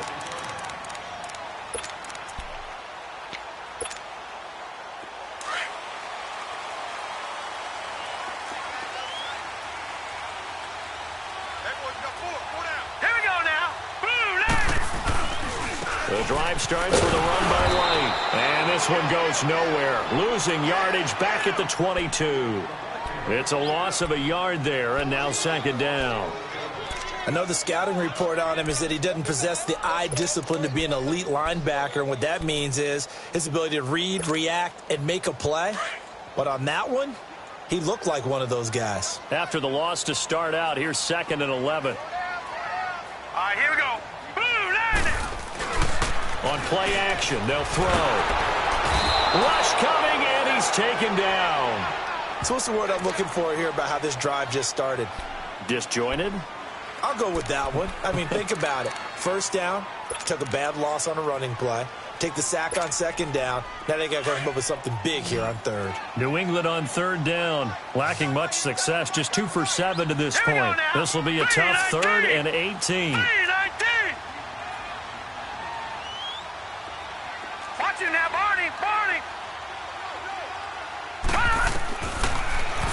The drive starts with a run by White. And this one goes nowhere. Losing yardage back at the 22. It's a loss of a yard there, and now 2nd down. I know the scouting report on him is that he doesn't possess the eye discipline to be an elite linebacker, and what that means is his ability to read, react, and make a play. But on that one, he looked like one of those guys. After the loss to start out, here's 2nd and 11. All right, here we go. Boom, landing. On play action, they'll throw. Rush coming, and he's taken down. So what's the word I'm looking for here about how this drive just started? Disjointed? I'll go with that one. I mean, think about it. 1st down, took a bad loss on a running play. Take the sack on 2nd down. Now they got to come up with something big here on 3rd. New England on 3rd down. Lacking much success, just 2 for 7 to this point. This will be a tough 3rd and 18. Watch it now, Barney.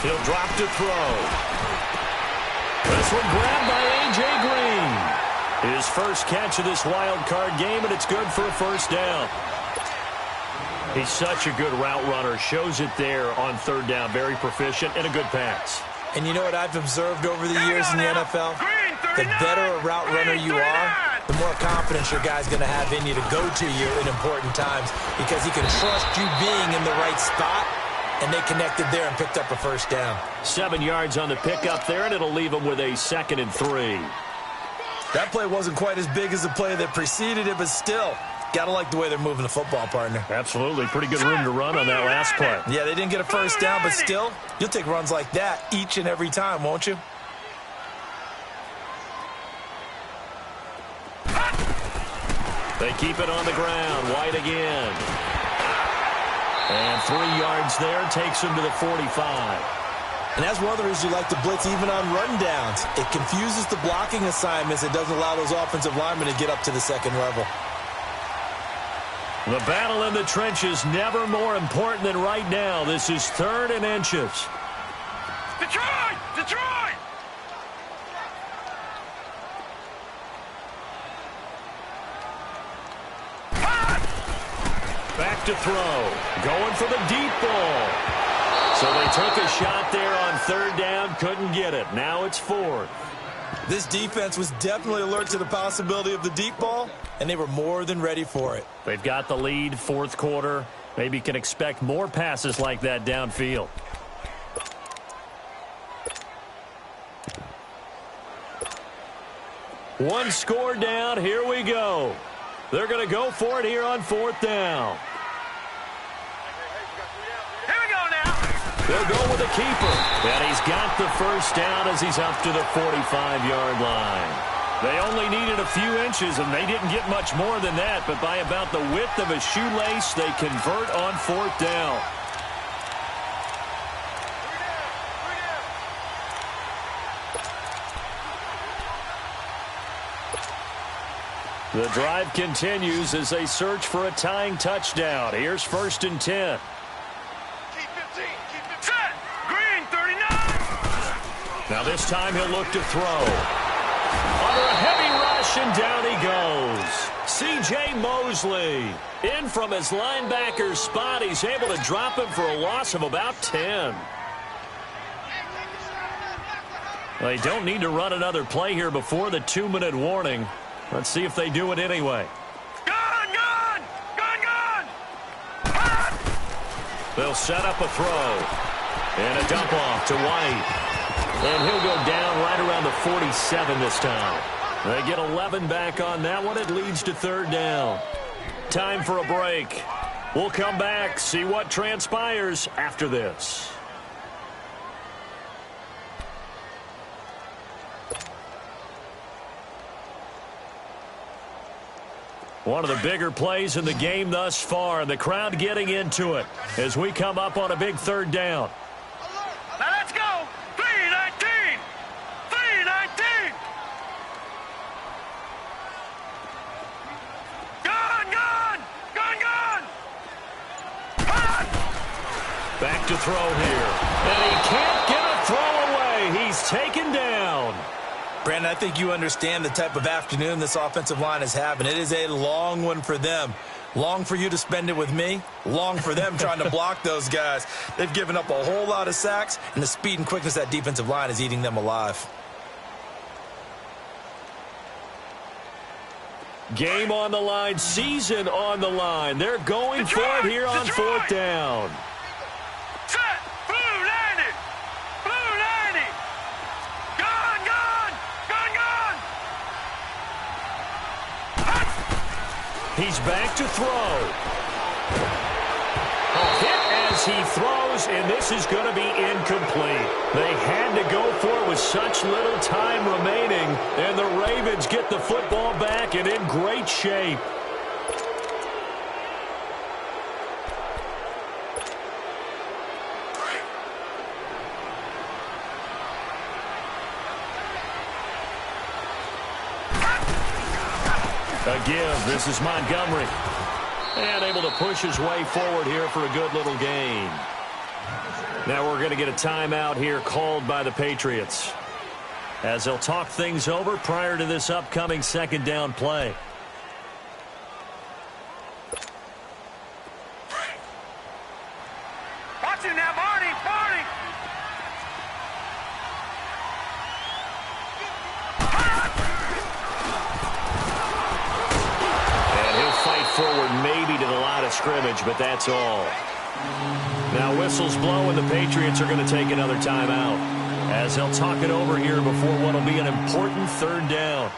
He'll drop to throw. This one grabbed by A.J. Green. His first catch of this wild card game, and it's good for a 1st down. He's such a good route runner. Shows it there on 3rd down. Very proficient and a good pass. And you know what I've observed over the years in the NFL? The better a route runner you are, the more confidence your guy's going to have in you to go to you in important times because he can trust you being in the right spot. And they connected there and picked up a 1st down. 7 yards on the pickup there, and it'll leave them with a 2nd and 3. That play wasn't quite as big as the play that preceded it, but still, got to like the way they're moving the football, partner. Absolutely. Pretty good room to run on that last play. Yeah, they didn't get a 1st down, but still, you'll take runs like that each and every time, won't you? They keep it on the ground. White again. And 3 yards there takes him to the 45. And that's one of the reasons you like to blitz even on rundowns. It confuses the blocking assignments. It doesn't allow those offensive linemen to get up to the 2nd level. The battle in the trenches never more important than right now. This is 3rd and inches. Detroit! Detroit! Back to throw. Going for the deep ball. So they took a shot there on 3rd down. Couldn't get it. Now it's 4th. This defense was definitely alert to the possibility of the deep ball, and they were more than ready for it. They've got the lead, 4th quarter. Maybe can expect more passes like that downfield. One score down. Here we go. They're going to go for it here on 4th down. Here we go now. They'll go with the keeper. And he's got the 1st down as he's up to the 45-yard line. They only needed a few inches, and they didn't get much more than that. But by about the width of a shoelace, they convert on 4th down. The drive continues as they search for a tying touchdown. Here's 1st and 10. Keep 15. Set. Green, 39. Now this time he'll look to throw. Under a heavy rush, and down he goes. C.J. Mosley in from his linebacker spot. He's able to drop him for a loss of about 10. They don't need to run another play here before the 2-minute warning. Let's see if they do it anyway. Got They'll set up a throw. And a dump off to White. And he'll go down right around the 47 this time. They get 11 back on that one. It leads to third down. Time for a break. We'll come back, see what transpires after this. One of the bigger plays in the game thus far, and the crowd getting into it as we come up on a big third down. Now let's go. 3-19. 3-19. Gone, gone. Gone, gone. Hot. Back to throw here. And he can't get a throw away. He's taken down. Brandon, I think you understand the type of afternoon this offensive line is having. It is a long one for them. Long for you to spend it with me. Long for them trying to block those guys. They've given up a whole lot of sacks, and the speed and quickness of that defensive line is eating them alive. Game on the line, season on the line. They're going for it here on fourth down. Set. Blue 90. Blue 90. Gone, gone. Gone, gone. Hot. He's back to throw. A hit as he throws, and this is going to be incomplete. They had to go for it with such little time remaining, and the Ravens get the football back and in great shape. A give. This is Montgomery. And able to push his way forward here for a good little gain. Now we're going to get a timeout here called by the Patriots, as they'll talk things over prior to this upcoming second down play. Watch it now, Barney. Barney. Forward maybe to the line of scrimmage, but that's all. Now whistles blow, and the Patriots are going to take another timeout, as they'll talk it over here before what will be an important third down.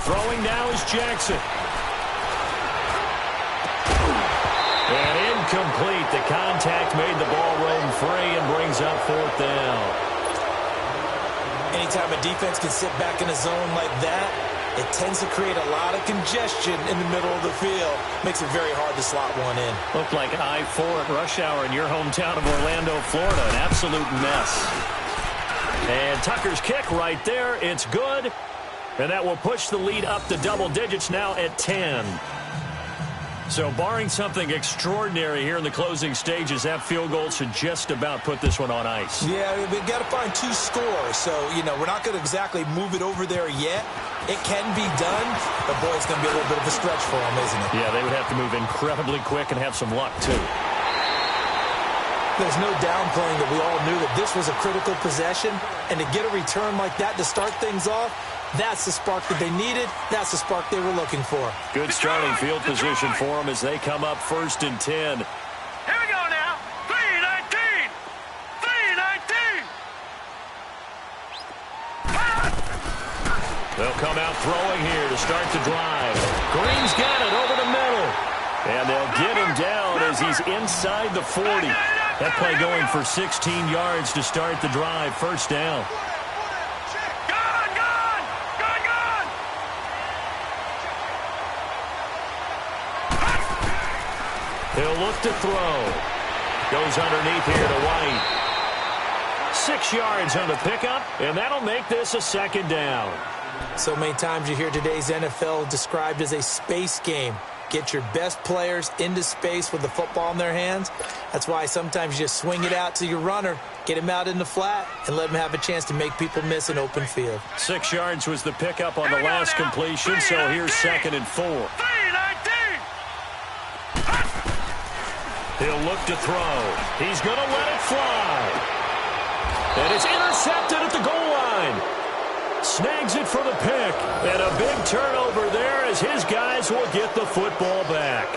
Throwing now is Jackson. And incomplete. The contact made the ball roam free and brings up fourth down. Anytime a defense can sit back in a zone like that, it tends to create a lot of congestion in the middle of the field. Makes it very hard to slot one in. Looked like I-4 at rush hour in your hometown of Orlando, Florida. An absolute mess. And Tucker's kick right there. It's good. And that will push the lead up to double digits now at 10. So barring something extraordinary here in the closing stages, that field goal should just about put this one on ice. Yeah, we've got to find two scores. So, you know, we're not going to exactly move it over there yet. It can be done, but, boy, it's going to be a little bit of a stretch for them, isn't it? Yeah, they would have to move incredibly quick and have some luck, too. There's no downplaying that we all knew that this was a critical possession, and to get a return like that to start things off, that's the spark that they needed. That's the spark they were looking for. Good starting field position for them as they come up 1st and 10. Here we go now. 3-19. 3-19. They'll come out throwing here to start the drive. Green's got it over the middle. And they'll get him down as he's inside the 40. That play going for 16 yards to start the drive. First down. He'll look to throw. Goes underneath here to White. 6 yards on the pickup, and that'll make this a second down. So many times you hear today's NFL described as a space game. Get your best players into space with the football in their hands. That's why sometimes you just swing it out to your runner, get him out in the flat, and let him have a chance to make people miss an open field. 6 yards was the pickup on the last completion, so here's 2nd and 4. 3-19. He'll look to throw. He's going to let it fly. And it's intercepted at the goal line. Snags it for the pick. And a big turnover there as his guys will get the football back.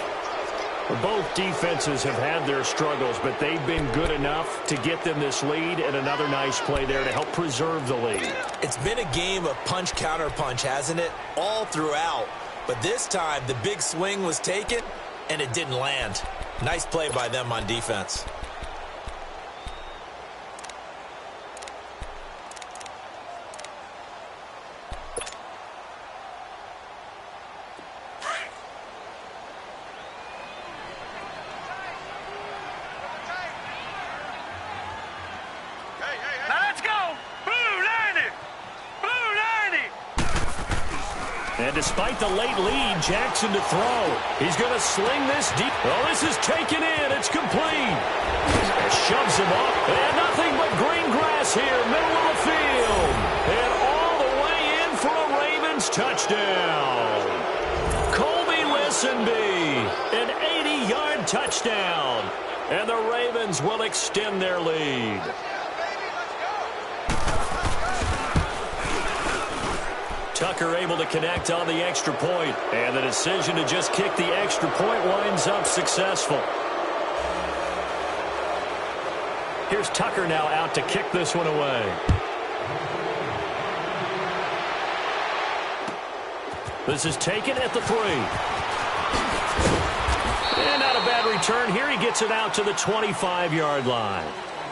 Both defenses have had their struggles, but they've been good enough to get them this lead, and another nice play there to help preserve the lead. It's been a game of punch-counter-punch, hasn't it? All throughout. But this time, the big swing was taken, and it didn't land. Nice play by them on defense. Now let's go. Blue 90. Blue 90. And despite the late lead, Jackson to throw. He's going to sling this deep. Oh, this is taken in. It's complete. Shoves him off. And nothing but green grass here, middle of the field. And all the way in for a Ravens touchdown. Colby Listenby, an 80-yard touchdown. And the Ravens will extend their lead. Tucker able to connect on the extra point, and the decision to just kick the extra point winds up successful. Here's Tucker now out to kick this one away. This is taken at the 3. And not a bad return here. He gets it out to the 25-yard line.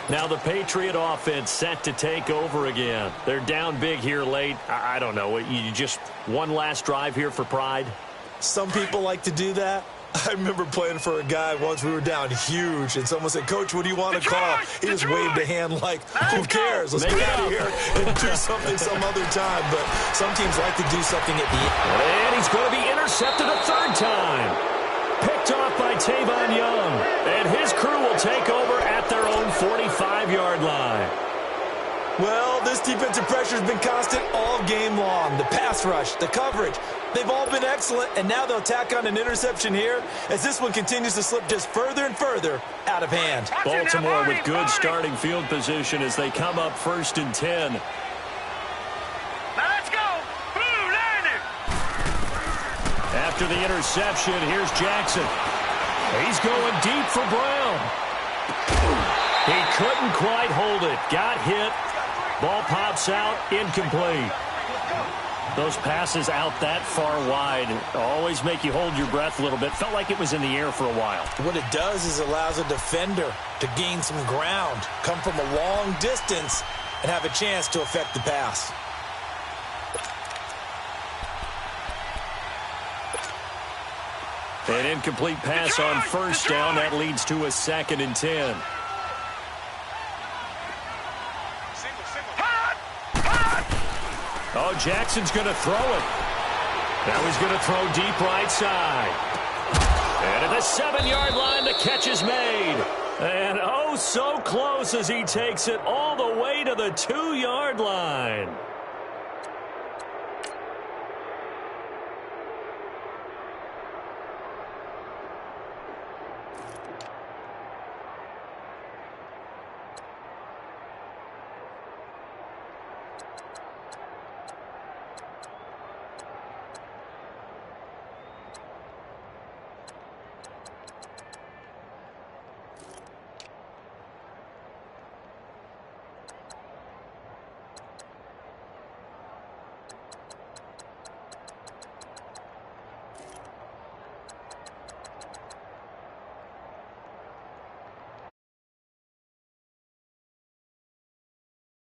Now the Patriot offense set to take over again. They're down big here late. I don't know. You just one last drive here for pride? Some people like to do that. I remember playing for a guy once. We were down huge, and someone said, "Coach, what do you want to call?" He just waved a hand like, "Who cares? Let's get out of here and do something some other time." But some teams like to do something at the end. And he's going to be intercepted a 3rd time. Picked off by Tavon Young. And his crew will take over at their own 45-yard line. Well, this defensive pressure has been constant all game long. The pass rush, the coverage, they've all been excellent, and now they'll tack on an interception here as this one continues to slip just further and further out of hand. Baltimore with good starting field position as they come up 1st and 10. Now let's go. Blue 90. After the interception, here's Jackson. He's going deep for Brown. He couldn't quite hold it. Got hit. Ball pops out, incomplete. Those passes out that far wide always make you hold your breath a little bit. Felt like it was in the air for a while. What it does is allows a defender to gain some ground, come from a long distance, and have a chance to affect the pass. An incomplete pass on 1st down. That leads to a 2nd and 10. Oh, Jackson's going to throw it. Now he's going to throw deep right side. And at the 7-yard line, the catch is made. And oh, so close as he takes it all the way to the 2-yard line.